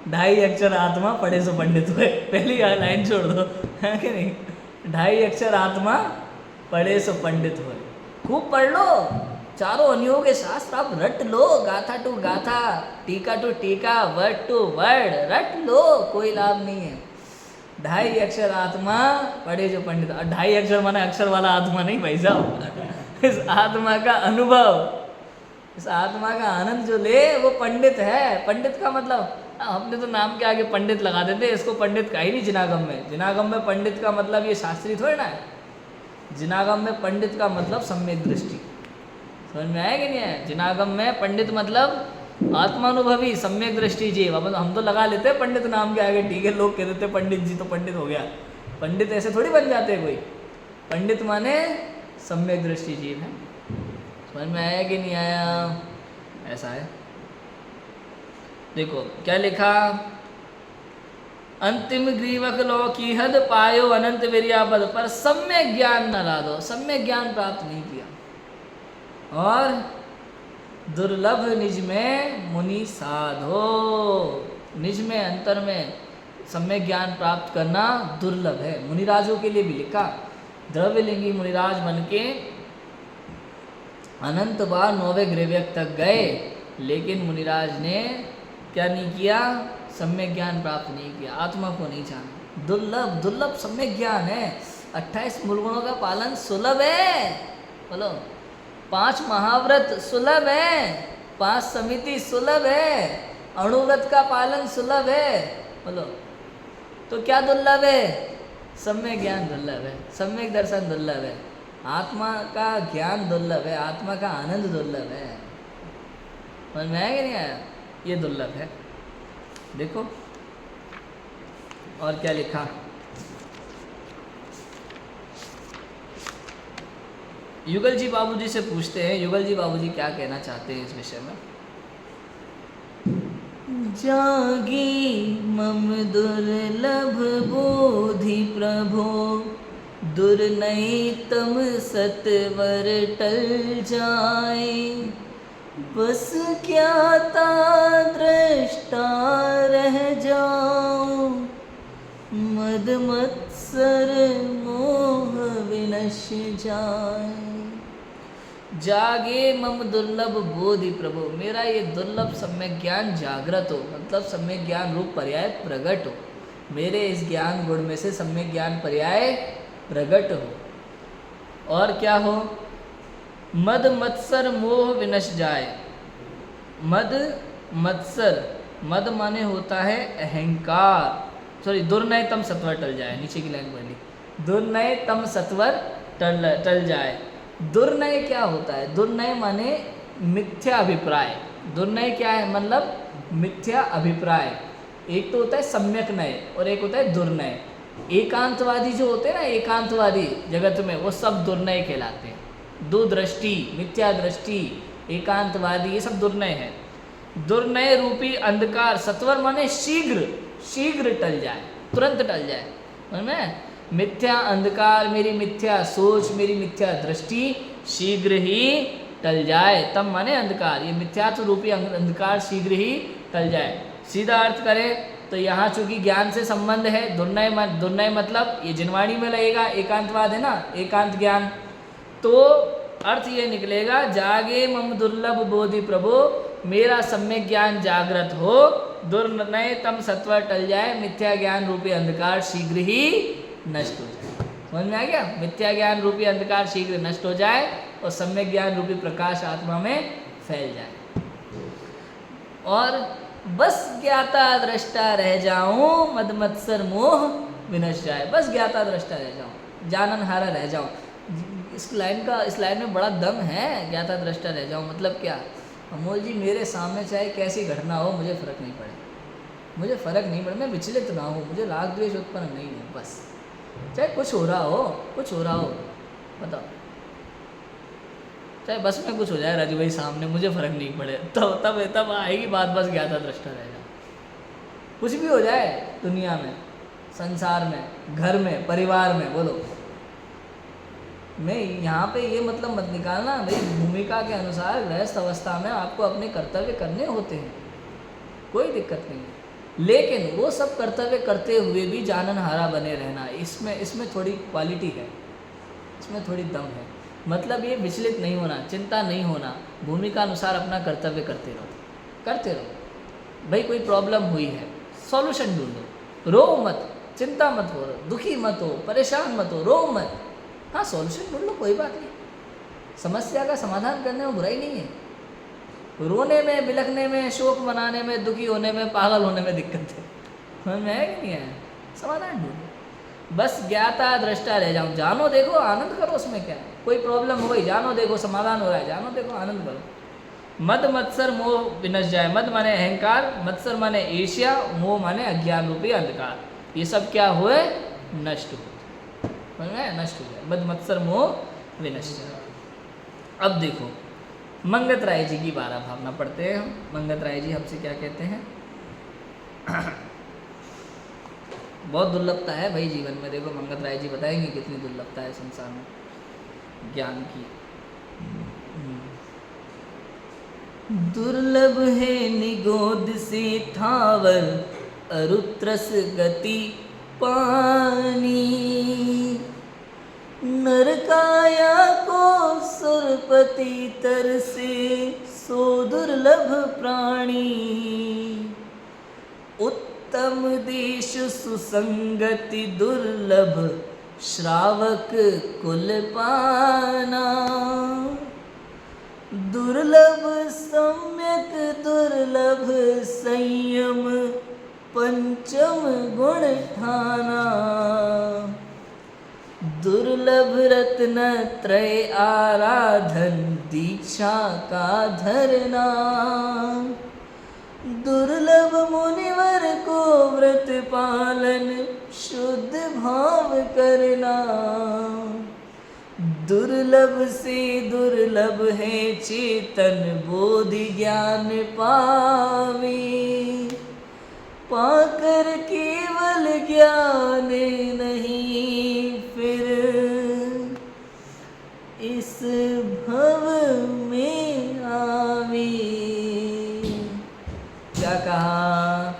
2.5 अक्षर आत्मा पढ़े सो पंडित हुए। पहली लाइन छोड़ दो, है कि नहीं? 2.5 अक्षर आत्मा पढ़े सो पंडित हुए। खूब पढ़ लो, चारों अनियों के शास्त्र आप रट लो, गाथा टू गाथा, टीका टू टीका, वर्ड टू वर्ड रट लो, कोई लाभ नहीं है। 2.5 अक्षर आत्मा पढ़े जो पंडित। 2.5 अक्षर माना अक्षर वाला आत्मा नहीं भाई साहब, इस आत्मा का अनुभव, इस आत्मा का आनंद जो ले वो पंडित है। पंडित का मतलब हमने तो नाम के आगे पंडित लगा देते, इसको पंडित का ही नहीं जिनागम में। जिनागम में पंडित का मतलब ये शास्त्री थोड़ी ना है। जिनागम में पंडित का मतलब सम्यक दृष्टि। समझ में आया कि नहीं आया? जिनागम में पंडित मतलब आत्मानुभवी सम्यक दृष्टि जीव। अब हम तो लगा लेते हैं पंडित नाम के आगे, ठीक है, लोग कह देते पंडित जी तो पंडित हो गया। पंडित ऐसे थोड़ी बन जाते कोई। पंडित माने सम्यक दृष्टि जीव है। समझ में आया कि नहीं आया? ऐसा है। देखो क्या लिखा, अंतिम ग्रीवक लो की हद पायो अनंत वीर्यापद, पर सम्यक ज्ञान न लादो, सम्यक ज्ञान प्राप्त नहीं किया। और दुर्लभ निज में मुनि साधो, निज में अंतर में सम्यक ज्ञान प्राप्त करना दुर्लभ है। मुनिराजों के लिए भी लिखा, द्रव्यलिंगी मुनिराज बन के अनंत बार 9वें ग्रीवक तक गए, लेकिन मुनिराज ने क्या नहीं किया? सम्यक ज्ञान प्राप्त नहीं किया, आत्मा को नहीं जाना। दुर्लभ, दुर्लभ सम्यक ज्ञान है। 28 मूलगुणों का पालन सुलभ है। बोलो, 5 महाव्रत सुलभ है, 5 समिति सुलभ है, अणुव्रत का पालन सुलभ है। बोलो, तो क्या दुर्लभ है? सम्यक ज्ञान दुर्लभ है, सम्यक दर्शन दुर्लभ है, आत्मा का ज्ञान दुर्लभ है, आत्मा का आनंद दुर्लभ है। समझ में आया कि नहीं आया? ये दुर्लभ है। देखो और क्या लिखा, युगल जी बाबूजी से पूछते हैं, युगल जी बाबूजी क्या कहना चाहते हैं इस विषय में। जागी मम दुर्लभ बोधि प्रभो, दुर्नय तम सतवर टल जाए, बस ज्ञाता दृष्टा रह जाऊं, मद मत्सर मोह विनश जाए। जागे मम दुर्लभ बोधि प्रभु, मेरा ये दुर्लभ सम्यक ज्ञान जागृत हो, मतलब सम्यक ज्ञान रूप पर्याय प्रकट हो। मेरे इस ज्ञान गुण में से सम्यक ज्ञान पर्याय प्रकट हो। और क्या हो? मद मत्सर मोह विनश जाए। मद मत्सर, मद माने होता है अहंकार, सॉरी दुर्नय तम सत्वर टल जाए, नीचे की लाइन बोली, दुर्नय तम सत्वर टल जाए। दुर्नय क्या होता है? दुर्नय माने मिथ्या अभिप्राय। दुर्नय क्या है? मतलब मिथ्या अभिप्राय। एक तो होता है सम्यक नय और एक होता है दुर्नय। एकांतवादी जो होते हैं ना, एकांतवादी जगत में, वो सब दुर्नय कहलाते हैं। दुदृष्टि, मिथ्या दृष्टि, एकांतवादी, ये सब दुर्नय है। दुर्नय रूपी अंधकार, सत्वर माने शीघ्र, शीघ्र टल जाए, तुरंत टल जाए। समझ में? मिथ्या अंधकार, मेरी मिथ्या सोच, मेरी मिथ्या दृष्टि शीघ्र ही टल जाए। तम माने अंधकार, ये मिथ्यात्व रूपी अंधकार शीघ्र ही टल जाए। सीधा अर्थ करें तो यहाँ चूंकि ज्ञान से संबंध है, दुर्नय मतलब ये जिनवाणी में लगेगा, एकांतवाद है ना, एकांत ज्ञान, तो अर्थ ये निकलेगा, जागे मम दुर्लभ बोधि प्रभु, मेरा सम्यक ज्ञान जागृत हो, दुर्नय तम सत्वर टल जाए, मिथ्या ज्ञान रूपी अंधकार शीघ्र ही नष्ट हो जाए। समझ में आ गया? मिथ्या ज्ञान रूपी अंधकार शीघ्र नष्ट हो जाए और सम्यक ज्ञान रूपी प्रकाश आत्मा में फैल जाए। और बस ज्ञाता दृष्टा रह जाऊं, मद मत्सर मोह विनश जाए। बस ज्ञाता दृष्टा रह जाऊं, जाननहारा रह जाऊं। इस लाइन में बड़ा दम है, ज्ञाता दृष्टा रह जाऊं मतलब क्या? अमोल जी, मेरे सामने चाहे कैसी घटना हो, मुझे फ़र्क नहीं पड़े, मुझे फ़र्क नहीं पड़े, मैं विचलित ना हूँ, मुझे राग द्वेष उत्पन्न नहीं हो, बस चाहे कुछ हो रहा हो, कुछ हो रहा हो, बताओ, चाहे बस में कुछ हो जाए राजू भाई सामने, मुझे फ़र्क नहीं पड़े, तब आएगी बात, बस ज्ञाता दृष्टा रह जाओ। कुछ भी हो जाए दुनिया में, संसार में, घर में, परिवार में, बोलो, मैं यहाँ पे ये मतलब मत निकालना भाई, भूमिका के अनुसार गृहस्थ अवस्था में आपको अपने कर्तव्य करने होते हैं, कोई दिक्कत नहीं है, लेकिन वो सब कर्तव्य करते हुए भी जाननहारा बने रहना, इसमें थोड़ी क्वालिटी है, इसमें थोड़ी दम है। मतलब ये विचलित नहीं होना, चिंता नहीं होना, भूमिका अनुसार अपना कर्तव्य करते रहो। भाई कोई प्रॉब्लम हुई है, सॉल्यूशन ढूंढो, रो मत, चिंता मत हो, दुखी मत हो, परेशान मत हो, रो मत, हाँ सॉल्यूशन ढूंढ लो, कोई बात नहीं, समस्या का समाधान करने में बुराई नहीं है। रोने में, बिलखने में, शोक मनाने में, दुखी होने में, पागल होने में दिक्कत है। समझ में है कि नहीं है? समाधान ढूंढो। बस ज्ञाता दृष्टा रह जाओ, जानो देखो, आनंद करो, उसमें क्या है। कोई प्रॉब्लम हो गई, जानो देखो, समाधान हो रहा है, जानो देखो, आनंद करो। मद मत्सर मोह विनश जाए। मद माने अहंकार, मत्सर माने ईर्ष्या, मोह माने अज्ञान रूपी अंधकार। ये सब क्या हुए? नष्ट हो, समझ में? नष्ट हो जाए। मद मत्सर मोह विनश जाए। अब देखो मंगत राय जी की 12 भावना पढ़ते हैं हम। मंगत राय जी हमसे क्या कहते हैं? बहुत दुर्लभता है भाई जीवन में। देखो मंगत राय जी बताएंगे कितनी दुर्लभता है संसार में ज्ञान की। दुर्लभ है निगोद से थावर, अरुत्रस गति पानी। नरकाया को सुरपति तरसे, सो दुर्लभ प्राणी। उत्तम देश सुसंगति दुर्लभ, श्रावक कुल पाना। दुर्लभ सम्यक दुर्लभ संयम, पंचम गुण ठाना। दुर्लभ रत्न त्रय आराधन, दीक्षा का धरना। दुर्लभ मुनिवर को व्रत पालन, शुद्ध भाव करना। दुर्लभ से दुर्लभ है चेतन, बोधि ज्ञान पावे। पाकर केवल ज्ञान नहीं, फिर इस भव में आवे। क्या कहा?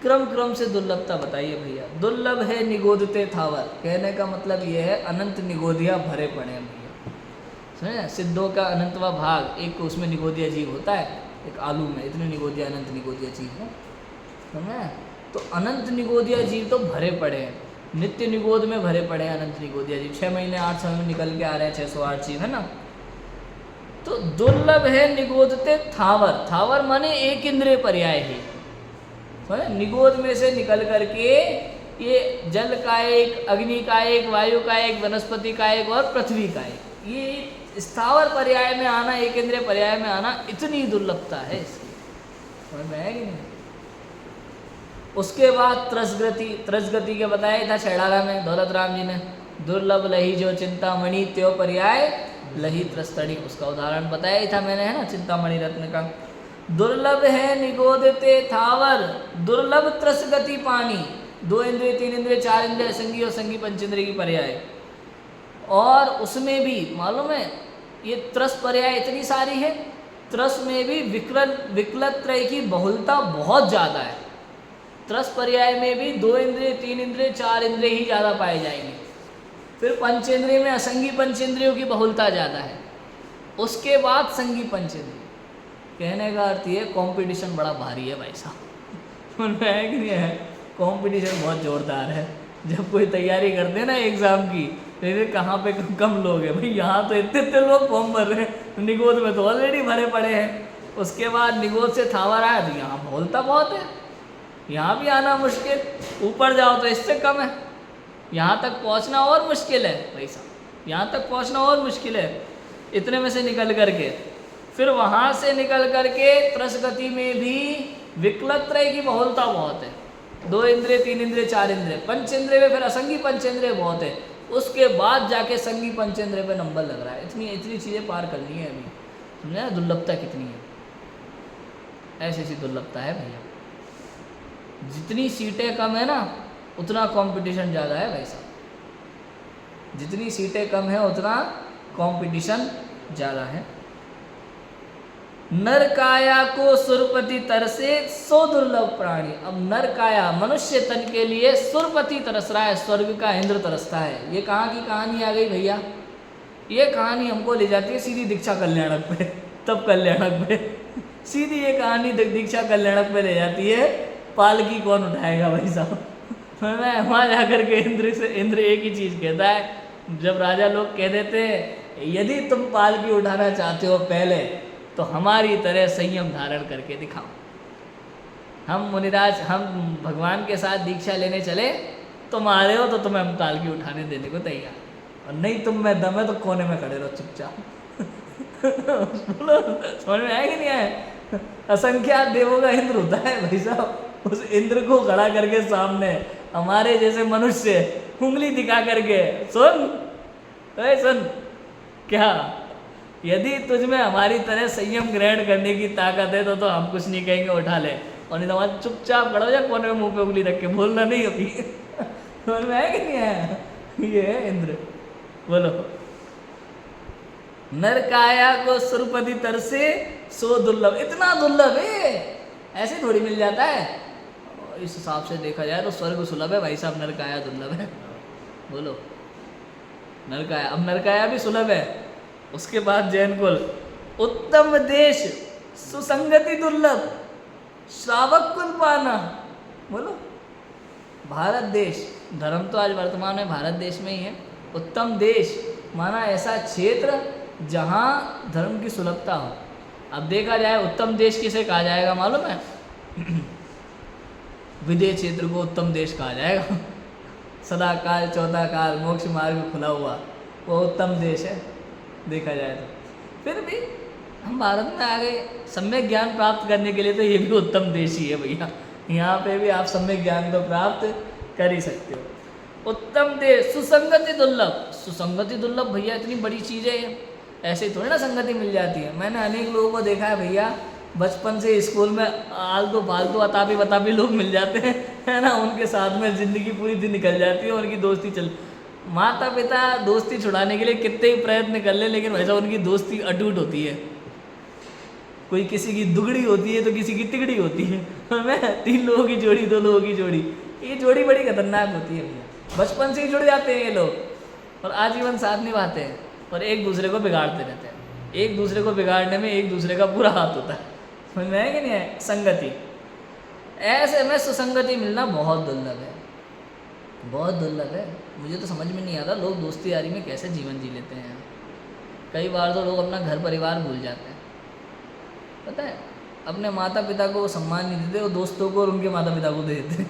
क्रम क्रम से दुर्लभता बताइए भैया। दुर्लभ है निगोदते थावर, कहने का मतलब ये है अनंत निगोदिया भरे पड़े हैं भैया। समझे? सिद्धों का अनंतवा भाग, एक उसमें निगोदिया जीव होता है, एक आलू में इतने निगोदिया अनंत निगोदिया जीव है। समझे? तो अनंत निगोदिया जीव तो भरे पड़े हैं, नित्य निगोद में भरे पड़े हैं अनंत निगोदिया जीव। 6 महीने 8 समय में निकल के आ रहे हैं 608 जीव, है ना। तो दुर्लभ है निगोदते थावर। थावर माने एक इंद्रिय पर्याय ही। निगोद में से निकल करके ये जल का एक, अग्नि का एक, वायु का एक, वनस्पति का एक और पृथ्वी का एक, ये स्थावर पर्याय में आना, एक इंद्रिय पर्याय में आना, इतनी दुर्लभता है इसकी। समझ में है कि नहीं? उसके बाद त्रसगति के बताया था छैड़ाला में दौलत राम जी ने। दुर्लभ लही जो चिंतामणि, त्यो पर्याय लही त्रस्तड़ी, उसका उदाहरण बताया ही था मैंने, है ना, चिंतामणि रत्न का। दुर्लभ है निगोदते थावर, दुर्लभ त्रसगति पानी। 2 इंद्रिय, 3 इंद्रिय, 4 इंद्रिय, असंगी और संगी पंचेंद्रिय की पर्याय। और उसमें भी मालूम है ये त्रस पर्याय इतनी सारी है, त्रस में भी विकलत त्रय की बहुलता बहुत ज़्यादा है। त्रस पर्याय में भी 2 इंद्रिय, 3 इंद्रिय, 4 इंद्रिय ही ज़्यादा पाए जाएंगे। फिर पंचेंद्रिय में असंगी पंचेंद्रियों की बहुलता ज़्यादा है, उसके बाद संगी पंचेंद्रिय। कहने का अर्थ ये कंपटीशन बड़ा भारी है भाई साहब। उनमें है कि नहीं है? कंपटीशन बहुत ज़ोरदार है। जब कोई तैयारी करते हैं ना एग्ज़ाम की, तो कहाँ पे कम लोग हैं भाई, यहाँ तो इतने लोग फॉर्म भर रहे हैं, निगोद में तो ऑलरेडी भरे पड़े हैं। उसके बाद निगोद से थावर आया तो यहाँ बहुलता बहुत है, यहाँ भी आना मुश्किल, ऊपर जाओ तो इससे कम है, यहाँ तक पहुँचना और मुश्किल है भाई साहब, यहाँ तक पहुँचना और मुश्किल है। इतने में से निकल करके फिर वहाँ से निकल करके त्रसगति में भी विकलत त्रय की बहुलता बहुत है। 2 इंद्रिय, 3 इंद्रिय, 4 इंद्रिय, पंचेंद्रिय में फिर असंगी पंचेंद्रिय बहुत है। उसके बाद जाके संगी पंचेंद्रिय पे नंबर लग रहा है। इतनी चीज़ें पार करनी है अभी। समझे ना दुर्लभता कितनी है? ऐसी दुर्लभता है भैया। जितनी सीटें कम है ना उतना कंपटीशन ज़्यादा है भाई साहब। जितनी सीटें कम है उतना कंपटीशन ज़्यादा है। नर काया को सुरपति तरसे, सो दुर्लभ प्राणी। अब नर काया मनुष्य तन के लिए सुरपति तरस रहा है, स्वर्ग का इंद्र तरसता है। ये कहाँ की कहानी आ गई भैया? ये कहानी हमको ले जाती है सीधी दीक्षा कल्याणक पे, तब कल्याणक पे सीधी ये कहानी दीक्षा कल्याणक पे ले जाती है। पालकी कौन उठाएगा भाई साहब? मैं वहाँ जाकर के इंद्र एक ही चीज़ कहता है। जब राजा लोग कह देते हैं यदि तुम पालकी उठाना चाहते हो पहले तो हमारी तरह संयम धारण करके दिखाओ। हम मुनिराज, हम भगवान के साथ दीक्षा लेने चले, तुम आ रहे हो तो तुम्हें हम पालकी उठाने देने को तैयार, और नहीं तुम में दम है तो कोने में खड़े रहो चुपचाप। बोलो समझ में आया कि नहीं आया? असंख्यात देवों का इंद्र होता है भाई साहब, उस इंद्र को खड़ा करके सामने हमारे जैसे मनुष्य उंगली दिखा करके सुन, अरे सुन, क्या यदि तुझमें हमारी तरह संयम ग्रहण करने की ताकत है तो हम कुछ नहीं कहेंगे, उठा ले, और नहीं तो हमारे चुपचाप खड़ा हो जा कोने में मुंह पे उंगली रख के, बोलना नहीं अभी। समझ में आया कि नहीं आया? ये है इंद्र। बोलो, नरकाया को सुरपति तरसे सो दुर्लभ, इतना दुर्लभ है, ऐसे थोड़ी मिल जाता है। इस हिसाब से देखा जाए तो स्वर्ग सुलभ है भाई साहब, नरकाया दुर्लभ है। बोलो, नरकाया, अब नरकाया भी सुलभ है। उसके बाद जैन कुल, उत्तम देश सुसंगति दुर्लभ, श्रावक कुल पाना। बोलो, भारत देश, धर्म तो आज वर्तमान में भारत देश में ही है। उत्तम देश माना ऐसा क्षेत्र जहाँ धर्म की सुलभता हो। अब देखा जाए उत्तम देश किसे कहा जाएगा मालूम है? विदेह क्षेत्र को उत्तम देश कहा जाएगा। सदा काल चौथा काल मोक्ष मार्ग खुला हुआ, वो उत्तम देश है देखा जाए तो। फिर भी हम भारत में आ गए, सम्यक ज्ञान प्राप्त करने के लिए तो ये भी उत्तम देश ही है भैया। यहाँ पे भी आप सम्यक ज्ञान तो प्राप्त कर ही सकते हो। उत्तम देश, सुसंगति दुर्लभ, सुसंगति दुर्लभ भैया इतनी बड़ी चीज़ है, ऐसे ही थोड़ी ना संगति मिल जाती है। मैंने अनेक लोगों को देखा है भैया, बचपन से स्कूल में आलतू फालतू अतापी बतापी लोग मिल जाते हैं, है ना, उनके साथ में ज़िंदगी पूरी दिन निकल जाती है, उनकी दोस्ती चल, माता पिता दोस्ती छुड़ाने के लिए कितने ही प्रयत्न कर ले, लेकिन वैसा उनकी दोस्ती अटूट होती है। कोई किसी की दुगड़ी होती है तो किसी की तिगड़ी होती है, हमें 3 लोगों की जोड़ी, 2 लोगों की जोड़ी, ये जोड़ी बड़ी खतरनाक होती है भैया। बचपन से ही जुड़ जाते हैं ये लोग और आजीवन साथ निभाते हैं और एक दूसरे को बिगाड़ते रहते हैं। एक दूसरे को बिगाड़ने में एक दूसरे का पूरा हाथ होता है। समझ में है कि नहीं है? संगति, ऐसे में सुसंगति मिलना बहुत दुर्लभ है, बहुत दुर्लभ है। मुझे तो समझ में नहीं आता लोग दोस्ती यारी में कैसे जीवन जी लेते हैं। कई बार तो लोग अपना घर परिवार भूल जाते हैं, पता है, अपने माता पिता को सम्मान नहीं देते, वो दोस्तों को और उनके माता पिता को दे देते।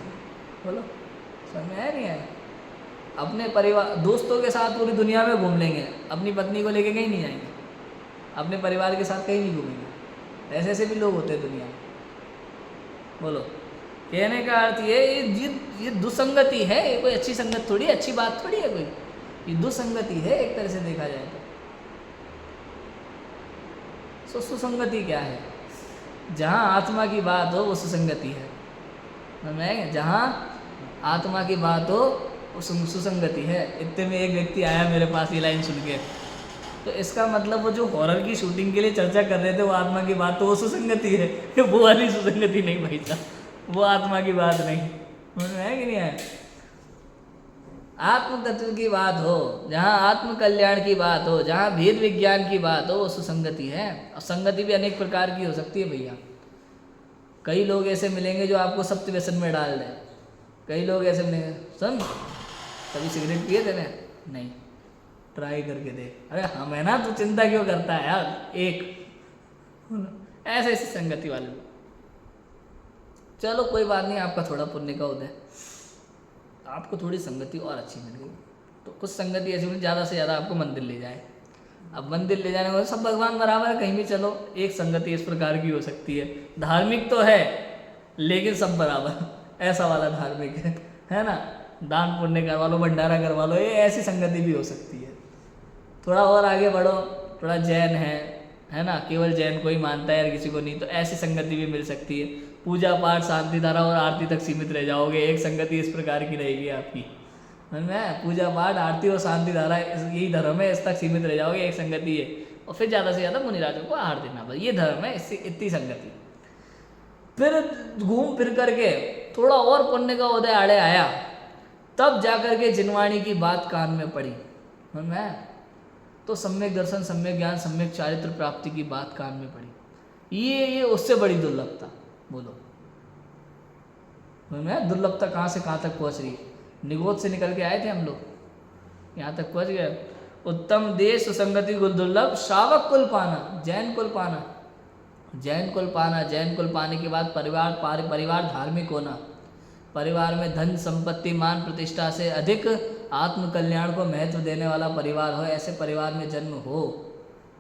बोलो, समझ में है नहीं है? अपने परिवार दोस्तों के साथ पूरी दुनिया में घूम लेंगे, अपनी पत्नी को लेके कहीं नहीं जाएंगे, अपने परिवार के साथ कहीं नहीं घूमेंगे। ऐसे ऐसे भी लोग होते हैं दुनिया में। बोलो, कहने का अर्थ ये दुसंगति है, ये कोई अच्छी संगत थोड़ी, अच्छी बात थोड़ी है कोई, ये दुसंगति है एक तरह से देखा जाए तो। सुसंगति क्या है? जहाँ आत्मा की बात हो वो सुसंगति है। मैं जहाँ आत्मा की बात हो वो सुसंगति है। इतने में एक व्यक्ति आया मेरे पास ये लाइन सुन के, तो इसका मतलब वो जो हॉरर की शूटिंग के लिए चर्चा कर रहे थे वो आत्मा की बात, तो वो सुसंगति है, वो वाली सुसंगति नहीं भाई साहब, वो आत्मा की बात नहीं। है कि नहीं है? आत्म तत्व की बात हो, जहाँ आत्म कल्याण की बात हो, जहाँ भेद विज्ञान की बात हो, वो सुसंगति है। और संगति भी अनेक प्रकार की हो सकती है भैया। कई लोग ऐसे मिलेंगे जो आपको सप्त व्यसन में डाल दें, कई लोग ऐसे मिलेंगे, सुन कभी सिगरेट पिए थे ना? नहीं, ट्राई करके देख। अरे हम है ना, तू चिंता क्यों करता है यार, एक ऐसे ऐसी संगति वाले लोग। चलो कोई बात नहीं, आपका थोड़ा पुण्य का उदय, आपको थोड़ी संगति और अच्छी मिल गई, तो कुछ संगति ऐसी मिली ज़्यादा से ज़्यादा आपको मंदिर ले जाए। अब मंदिर ले जाने को सब भगवान बराबर है, कहीं भी चलो। एक संगति इस प्रकार की हो सकती है, धार्मिक तो है लेकिन सब बराबर, ऐसा वाला धार्मिक है ना, दान पुण्य करवा लो, भंडारा करवा लो, ये ऐसी संगति भी हो सकती है। थोड़ा और आगे बढ़ो, थोड़ा जैन है ना, केवल जैन को ही मानता है और किसी को नहीं, तो ऐसी संगति भी मिल सकती है। पूजा पाठ शांति धारा और आरती तक सीमित रह जाओगे, एक संगति इस प्रकार की रहेगी आपकी, है पूजा पाठ आरती और शांति धारा यही धर्म है, इस तक सीमित रह जाओगे, एक संगति है। और फिर ज़्यादा से ज़्यादा मुनिराजों को आहार देना, बस ये धर्म है, इससे इतनी संगति। फिर घूम फिर करके थोड़ा और पुण्य का उदय आड़े आया, तब जाकर के जिनवाणी की बात कान में पड़ी, है तो सम्यक दर्शन, सम्यक ज्ञान, सम्यक चारित्र प्राप्ति की बात कान में पड़ी। ये उससे बड़ी दुर्लभता। बोलो, दुर्लभता कहाँ से कहाँ तक पहुँच रही है। निगोद से निकल के आए थे हम लोग, यहाँ तक पहुँच गए। उत्तम देश सुसंगति कुल दुर्लभ, श्रावक कुल पाना, जैन कुल पाना, जैन कुल पाना, जैन कुल पाने के बाद परिवार धार्मिक होना, परिवार में धन संपत्ति मान प्रतिष्ठा से अधिक आत्म कल्याण को महत्व देने वाला परिवार हो, ऐसे परिवार में जन्म हो,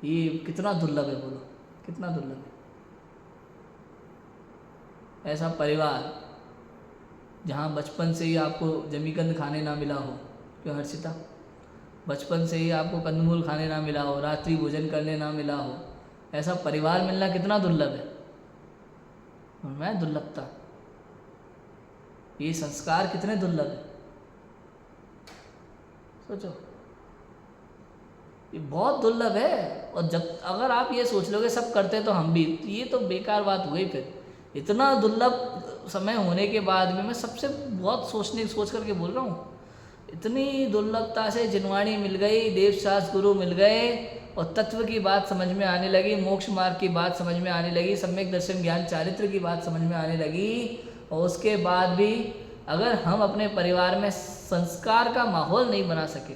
ये कितना दुर्लभ है, बोलो कितना दुर्लभ है। ऐसा परिवार जहाँ बचपन से ही आपको जमीकंद खाने ना मिला हो, क्यों हर्षिता, बचपन से ही आपको कंदमूल खाने ना मिला हो, रात्रि भोजन करने ना मिला हो, ऐसा परिवार मिलना कितना दुर्लभ है। और मैं दुर्लभता, ये संस्कार कितने दुर्लभ है, सोचो, ये बहुत दुर्लभ है। और जब अगर आप ये सोच लोगे सब करते तो हम भी, ये तो बेकार बात हो गई। फिर इतना दुर्लभ समय होने के बाद भी मैं सबसे बहुत सोच करके बोल रहा हूँ, इतनी दुर्लभता से जिनवाणी मिल गई, देवशास्त्र गुरु मिल गए और तत्व की बात समझ में आने लगी, मोक्ष मार्ग की बात समझ में आने लगी, सम्यक दर्शन ज्ञान चारित्र की बात समझ में आने लगी। और उसके बाद भी अगर हम अपने परिवार में संस्कार का माहौल नहीं बना सके,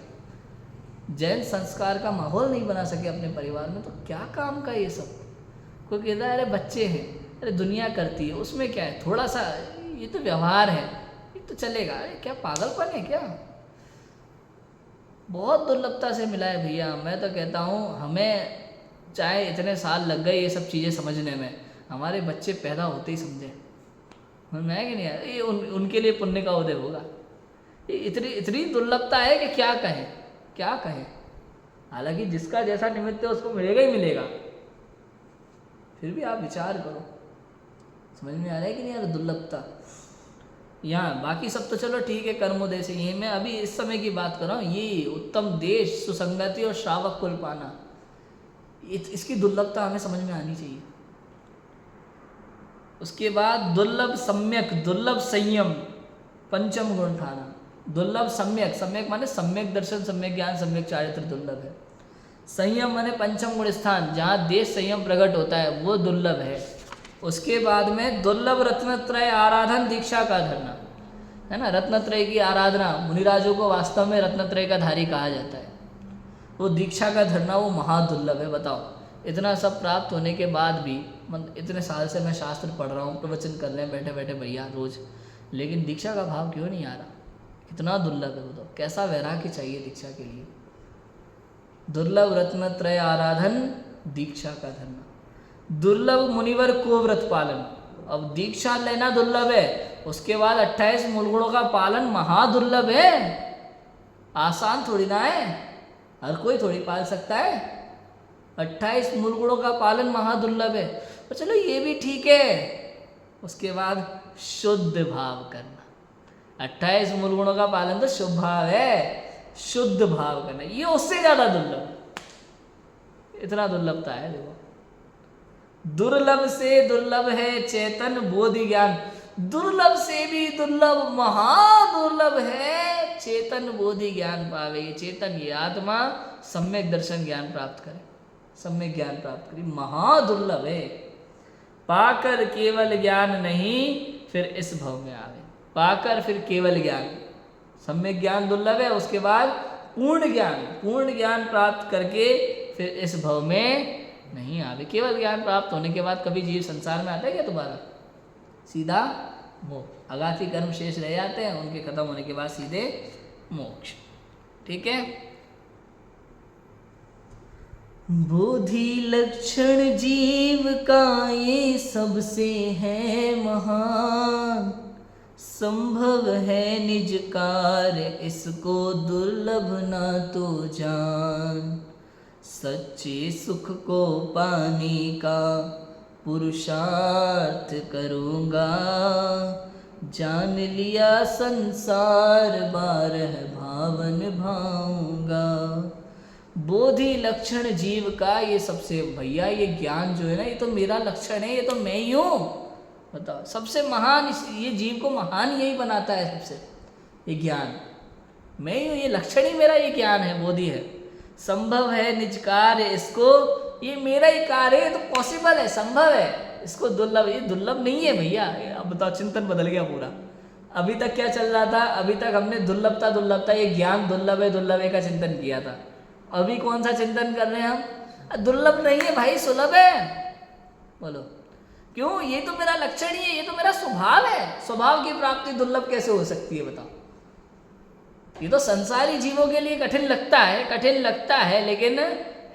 जैन संस्कार का माहौल नहीं बना सके अपने परिवार में, तो क्या काम का ये सब। कोई कहता है अरे बच्चे हैं, अरे दुनिया करती है, उसमें क्या है, थोड़ा सा ये तो व्यवहार है, ये तो चलेगा, अरे क्या पागलपन है क्या। बहुत दुर्लभता से मिला है भैया। मैं तो कहता हूँ हमें चाहे इतने साल लग गए ये सब चीज़ें समझने में, हमारे बच्चे पैदा होते ही समझे, मैं कि नहीं, ये उनके लिए पुण्य का उदय होगा। ये इतनी दुर्लभता है कि क्या कहें, क्या कहें। हालांकि जिसका जैसा निमित्त है उसको मिलेगा ही मिलेगा, फिर भी आप विचार करो, समझ में आ रहा है कि नहीं यार दुर्लभता। यहाँ बाकी सब तो चलो ठीक है, कर्मोदय से, ये मैं अभी इस समय की बात कर रहा हूँ। ये उत्तम देश सुसंगति और श्रावक कुल पाना, इसकी दुर्लभता हमें समझ में आनी चाहिए। उसके बाद दुर्लभ सम्यक, दुर्लभ संयम, पंचम गुण ठाना। दुर्लभ सम्यक, सम्यक माने सम्यक दर्शन, सम्यक ज्ञान, सम्यक चारित्र दुर्लभ है। संयम माने पंचम गुण स्थान, जहाँ देश संयम प्रकट होता है, वो दुर्लभ है। उसके बाद में दुर्लभ रत्नत्रय आराधन, दीक्षा का धरना, है ना। रत्नत्रय की आराधना, मुनिराजों को वास्तव में रत्नत्रय का धारी कहा जाता है। वो दीक्षा का धरना वो महादुर्लभ है। बताओ, इतना सब प्राप्त होने के बाद भी, इतने साल से मैं शास्त्र पढ़ रहा हूँ, प्रवचन कर रहे हैं बैठे बैठे भैया रोज, लेकिन दीक्षा का भाव क्यों नहीं आ रहा, कितना दुर्लभ है। बताओ कैसा वैराग्य चाहिए दीक्षा के लिए। दुर्लभ रत्नत्रय आराधन, दीक्षा का धरना। दुर्लभ मुनिवर को व्रत पालन, अब दीक्षा लेना दुर्लभ है, उसके बाद 28 मूल गुणों का पालन महादुर्लभ है। आसान थोड़ी ना है, हर कोई थोड़ी पाल सकता है। 28 मूल गुणों का पालन महादुर्लभ है, तो चलो ये भी ठीक है। उसके बाद शुद्ध भाव करना, 28 मूल गुणों का पालन तो शुभ भाव है, शुद्ध भाव करना ये उससे ज्यादा दुर्लभ, इतना दुर्लभता है। देखो, दुर्लभ से दुर्लभ है चेतन बोधि ज्ञान, दुर्लभ से भी दुर्लभ महादुर्लभ है चेतन बोधि ज्ञान पावे। ये चेतन, ये आत्मा सम्यक दर्शन ज्ञान प्राप्त करे, सम्यक ज्ञान प्राप्त करे, महादुर्लभ है। पाकर केवल ज्ञान नहीं फिर इस भव में आवे, पाकर फिर केवल ज्ञान, सम्यक ज्ञान दुर्लभ है, उसके बाद पूर्ण ज्ञान प्राप्त करके फिर इस भव में नहीं आवे। केवल ज्ञान प्राप्त होने के बाद कभी जीव संसार में आता है क्या दोबारा, सीधा मोक्ष। अगाथी कर्म शेष रह जाते हैं, उनके खत्म होने के बाद सीधे मोक्ष। ठीक है। बोधि लक्षण जीव का ये सबसे है महान, संभव है निज कार्य इसको दुर्लभ ना तो जान। सच्चे सुख को पाने का पुरुषार्थ करूँगा, जान लिया संसार 12 भावन भाऊंगा। बोधि लक्षण जीव का ये सबसे, भैया ये ज्ञान जो है ना, ये तो मेरा लक्षण है, ये तो मैं ही हूँ। बताओ, सबसे महान ये जीव को महान यही बनाता है सबसे, ये ज्ञान मैं ही हूँ, ये लक्षण ही मेरा ये ज्ञान है, बोधि है। संभव है निज कार्य इसको, ये मेरा ही कार्य है, तो पॉसिबल है, संभव है। इसको दुर्लभ, ये दुर्लभ नहीं है भैया। अब बताओ, चिंतन बदल गया पूरा। अभी तक क्या चल रहा था, अभी तक हमने दुर्लभता, ये ज्ञान दुर्लभ है का चिंतन किया था। अभी कौन सा चिंतन कर रहे हैं हम? दुर्लभ नहीं है भाई, सुलभ है। बोलो क्यों? ये तो मेरा लक्षण ही है, ये तो मेरा स्वभाव है। स्वभाव की प्राप्ति दुर्लभ कैसे हो सकती है बताओ? ये तो संसारी जीवों के लिए कठिन लगता है, लेकिन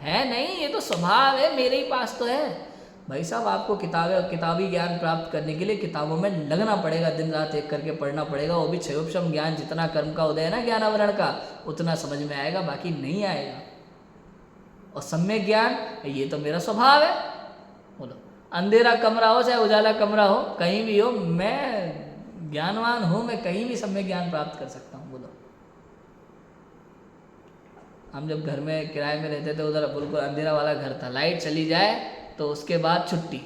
है नहीं, ये तो स्वभाव है, मेरे ही पास तो है। भाई साहब, आपको किताबी ज्ञान प्राप्त करने के लिए किताबों में लगना पड़ेगा, दिन रात एक करके पढ़ना पड़ेगा। वो भी क्षयोपम ज्ञान, जितना कर्म का उदय है ना ज्ञानावरण का, उतना समझ में आएगा, बाकी नहीं आएगा। और सम्यक ज्ञान, ये तो मेरा स्वभाव है। बोलो, अंधेरा कमरा हो चाहे उजाला कमरा हो, कहीं भी हो, मैं ज्ञानवान हूँ, मैं कहीं भी सम्यक ज्ञान प्राप्त कर सकता हूँ। बोलो, हम जब घर में किराए में रहते थे, उधर बिल्कुल अंधेरा वाला घर था, लाइट चली जाए तो उसके बाद छुट्टी,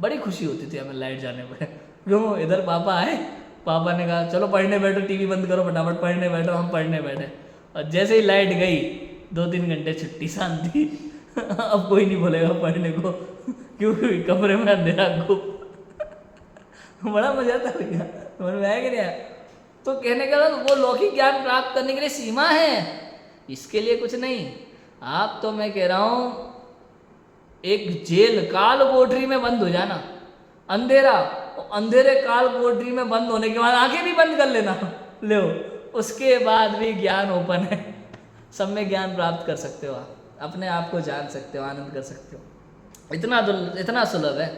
बड़ी खुशी होती थी हमें लाइट जाने पर। क्यों? इधर पापा आए, पापा ने कहा चलो पढ़ने बैठो, टीवी बंद करो फटाफट, पढ़ने बैठो। हम पढ़ने बैठे, और जैसे ही लाइट गई 2-3 घंटे छुट्टी, शांति। अब कोई नहीं बोलेगा पढ़ने को, क्योंकि कमरे में अंधेरा गुप। बड़ा मजा आता भैया, समझ में आया कि नहीं आया? तो कहने का वो लौकिक ज्ञान प्राप्त करने के लिए सीमा है, इसके लिए कुछ नहीं। आप तो मैं कह रहा हूँ एक जेल काल कोठरी में बंद हो जाना, अंधेरा, अंधेरे काल कोठरी में बंद होने के बाद आंखें भी बंद कर लेना, लो, उसके बाद भी ज्ञान ओपन है, सब में ज्ञान प्राप्त कर सकते हो आप, अपने आप को जान सकते हो, आनंद कर सकते हो। इतना सुलभ है।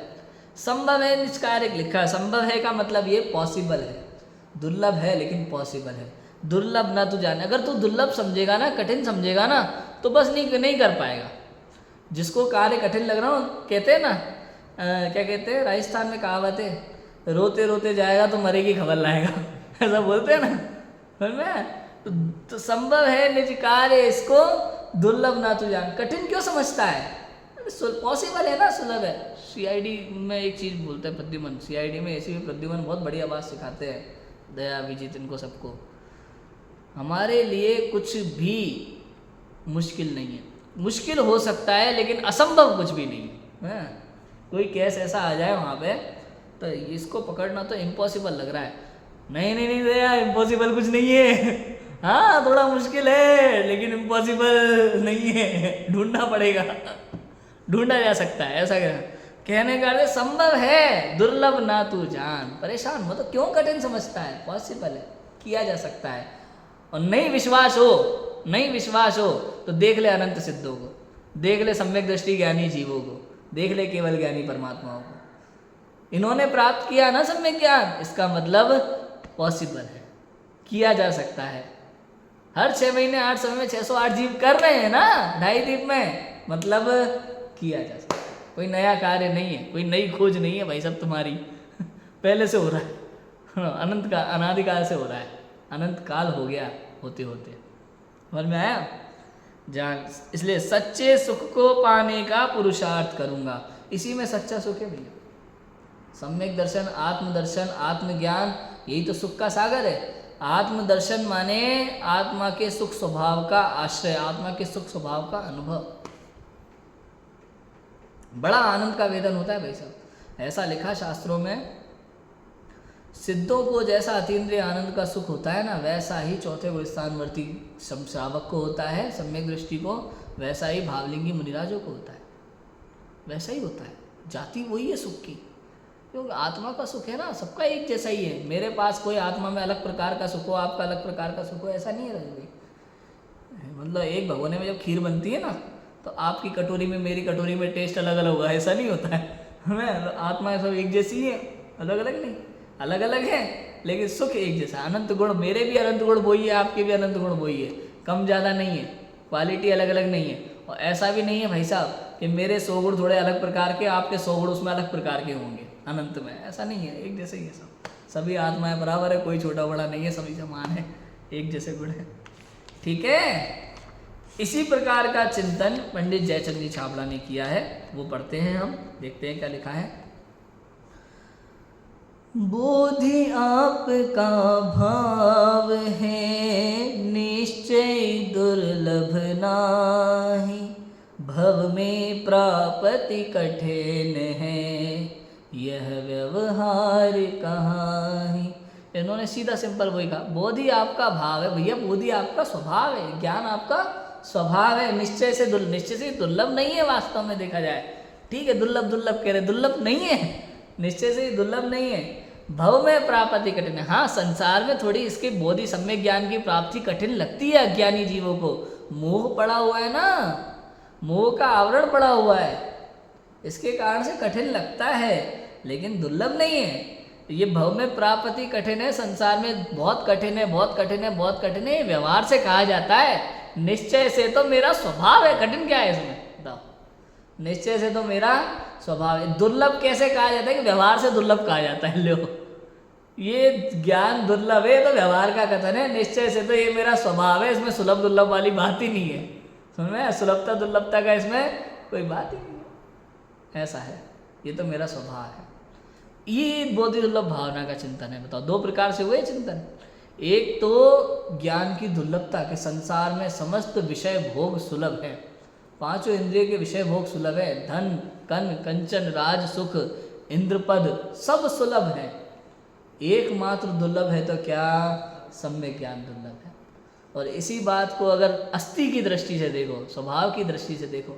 संभव है निष्कार्यक लिखा है। संभव है का मतलब ये पॉसिबल है, दुर्लभ है लेकिन पॉसिबल है। दुर्लभ ना तू जाने, अगर तू दुर्लभ समझेगा ना, कठिन समझेगा ना, तो बस नहीं कर पाएगा। जिसको कार्य कठिन लग रहा हो, कहते हैं ना, क्या कहते हैं राजस्थान में कहावत है, रोते रोते जाएगा तो मरेगी खबर लाएगा। ऐसा बोलते हैं ना, समझ में? तो संभव है निज कार्य, इसको दुर्लभ ना तू जान। कठिन क्यों समझता है? पॉसिबल है ना, सुलभ है। सीआईडी में एक चीज़ बोलते हैं प्रद्युमन, सीआईडी में ऐसी भी प्रद्युमन बहुत बढ़िया बात सिखाते हैं, दया अभिजीत इनको सबको, हमारे लिए कुछ भी मुश्किल नहीं है। मुश्किल हो सकता है लेकिन असंभव कुछ भी नहीं है। कोई केस ऐसा आ जाए वहाँ पे, तो इसको पकड़ना तो इम्पॉसिबल लग रहा है, नहीं दया, इम्पॉसिबल कुछ नहीं है। हाँ थोड़ा मुश्किल है लेकिन इम्पॉसिबल नहीं है, ढूंढना पड़ेगा, ढूंढा जा सकता है। ऐसा कहने का अर्थ संभव है, दुर्लभ ना तू जान। परेशान मत, तो क्यों कठिन समझता है? पॉसिबल है, किया जा सकता है। और नहीं विश्वास हो तो देख ले अनंत सिद्धों को, देख ले सम्यक दृष्टि ज्ञानी जीवों को, देख ले केवल ज्ञानी परमात्माओं को। इन्होंने प्राप्त किया ना सम्यक ज्ञान, इसका मतलब पॉसिबल है, किया जा सकता है। हर 6 महीने 8 समय में 608 जीव कर रहे हैं ना 2.5 दीप में, मतलब किया जा सकता है। कोई नया कार्य नहीं है, कोई नई खोज नहीं है भाई, सब तुम्हारी पहले से हो रहा है, अनंत का अनादिकाल से हो रहा है, अनंत काल हो गया होते होते। समझ में आया? जान, इसलिए सच्चे सुख को पाने का पुरुषार्थ करूंगा, इसी में सच्चा सुख है भैया। सम्यक दर्शन, आत्मदर्शन, आत्मज्ञान, यही तो सुख का सागर है। आत्मदर्शन माने आत्मा के सुख स्वभाव का आश्रय, आत्मा के सुख स्वभाव का अनुभव। बड़ा आनंद का वेदन होता है भाई साहब। ऐसा लिखा शास्त्रों में, सिद्धों को जैसा अतीन्द्रिय आनंद का सुख होता है ना, वैसा ही चौथे गुण स्थानवर्ती श्रावक को होता है, सम्यक दृष्टि को, वैसा ही भावलिंगी मुनिराजों को होता है, वैसा ही होता है। जाति वही है सुख की, क्योंकि आत्मा का सुख है ना, सबका एक जैसा ही है। मेरे पास कोई आत्मा में अलग प्रकार का सुख हो, आपका अलग प्रकार का सुख हो, ऐसा नहीं है रवि। मतलब एक भगोने में जब खीर बनती है ना, तो आपकी कटोरी में मेरी कटोरी में टेस्ट अलग अलग होगा, ऐसा नहीं होता है। हमें आत्मा सब एक जैसी है, अलग अलग नहीं, अलग अलग है लेकिन सुख एक जैसा। अनंत गुण, मेरे भी अनंत गुण वही है, आपके भी अनंत गुण वही है, कम ज़्यादा नहीं है, क्वालिटी अलग अलग नहीं है। और ऐसा भी नहीं है भाई साहब कि मेरे 100 गुण थोड़े अलग प्रकार के, आपके 100 गुण उसमें अलग प्रकार के होंगे अनंत में, ऐसा नहीं है, एक जैसे ही है सब। सभी आत्माएं बराबर है, कोई छोटा बड़ा नहीं है, सभी समान है, एक जैसे गुण है। ठीक है, इसी प्रकार का चिंतन पंडित जयचंद जी छाबड़ा ने किया है, वो पढ़ते हैं हम, देखते हैं क्या लिखा है। बोधि आपका भाव है, निश्चय दुर्लभ नाही, भव में प्राप्ति कठिन है, यह व्यवहार कहाही। इन्होंने सीधा सिंपल वही कहा, बोधि आपका भाव है भैया, बोधि आपका स्वभाव है, ज्ञान आपका स्वभाव है, निश्चय से निश्चय से दुर्लभ नहीं है वास्तव में देखा जाए। ठीक है, दुर्लभ दुर्लभ कह रहे, दुर्लभ नहीं है, निश्चय से दुर्लभ नहीं है। भव में प्राप्ति कठिन है। हाँ, संसार में थोड़ी इसके बोधि सम्यक ज्ञान की प्राप्ति कठिन लगती है अज्ञानी जीवों को। मोह पड़ा हुआ है ना, मोह का आवरण पड़ा हुआ है, इसके कारण से कठिन लगता है, लेकिन दुर्लभ नहीं है। ये भव में प्राप्ति कठिन है, संसार में बहुत कठिन है, बहुत कठिन है, बहुत कठिन है। व्यवहार से कहा जाता है, निश्चय से तो मेरा स्वभाव है। कठिन क्या है इसमें बताओ? निश्चय से तो मेरा स्वभाव है। दुर्लभ कैसे कहा जाता है? कि व्यवहार से दुर्लभ कहा जाता है। लो, ये ज्ञान दुर्लभ है तो व्यवहार का कथन है, निश्चय से तो ये मेरा स्वभाव है, इसमें सुलभ दुर्लभ वाली बात ही नहीं है। समझ में? सुलभता दुर्लभता का इसमें कोई बात ही नहीं है, ऐसा है, ये तो मेरा स्वभाव है। ये बोधि दुर्लभ भावना का चिंतन है। बताओ, दो प्रकार से हुए चिंतन। एक तो ज्ञान की दुर्लभता के संसार में समस्त विषय भोग सुलभ है, पांचों इंद्रिय के विषय भोग सुलभ है, धन कन कंचन राज सुख इंद्रपद सब सुलभ है। एकमात्र दुर्लभ है तो क्या? सम्यक ज्ञान दुर्लभ है। और इसी बात को अगर अस्थि की दृष्टि से देखो, स्वभाव की दृष्टि से देखो,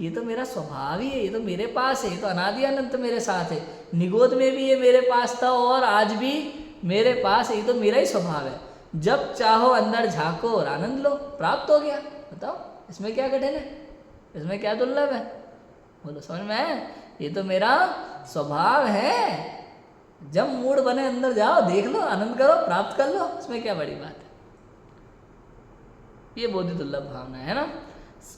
ये तो मेरा स्वभाव ही है, ये तो मेरे पास है, ये तो अनादि अनंत मेरे साथ है। निगोद में भी ये मेरे पास था और आज भी मेरे पास है, ये तो मेरा ही स्वभाव है। जब चाहो अंदर झांको और आनंद लो, प्राप्त हो गया। बताओ, इसमें क्या कठिन है? इसमें क्या दुर्लभ है? बोलो, समझ में है? ये तो मेरा स्वभाव है। जब मूड बने अंदर जाओ, देख लो, आनंद करो, प्राप्त कर लो, इसमें क्या बड़ी बात है? ये बोधि दुर्लभ भावना है ना।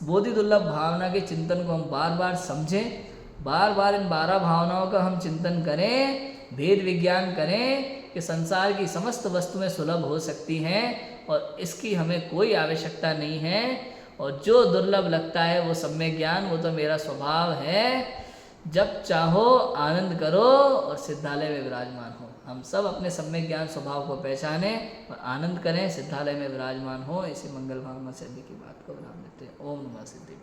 बोधि दुर्लभ भावना के चिंतन को हम बार बार समझें, बार बार इन 12 भावनाओं का हम चिंतन करें, भेद विज्ञान करें कि संसार की समस्त वस्तुएं सुलभ हो सकती हैं और इसकी हमें कोई आवश्यकता नहीं है। और जो दुर्लभ लगता है वो सम्यक ज्ञान, वो तो मेरा स्वभाव है। जब चाहो आनंद करो और सिद्धालय में विराजमान हो। हम सब अपने सम्यक ज्ञान स्वभाव को पहचानें और आनंद करें, सिद्धालय में विराजमान हो। इसी मंगल भावना सिद्धि की बात को विराम देते हैं। ओम नमः सिद्धि।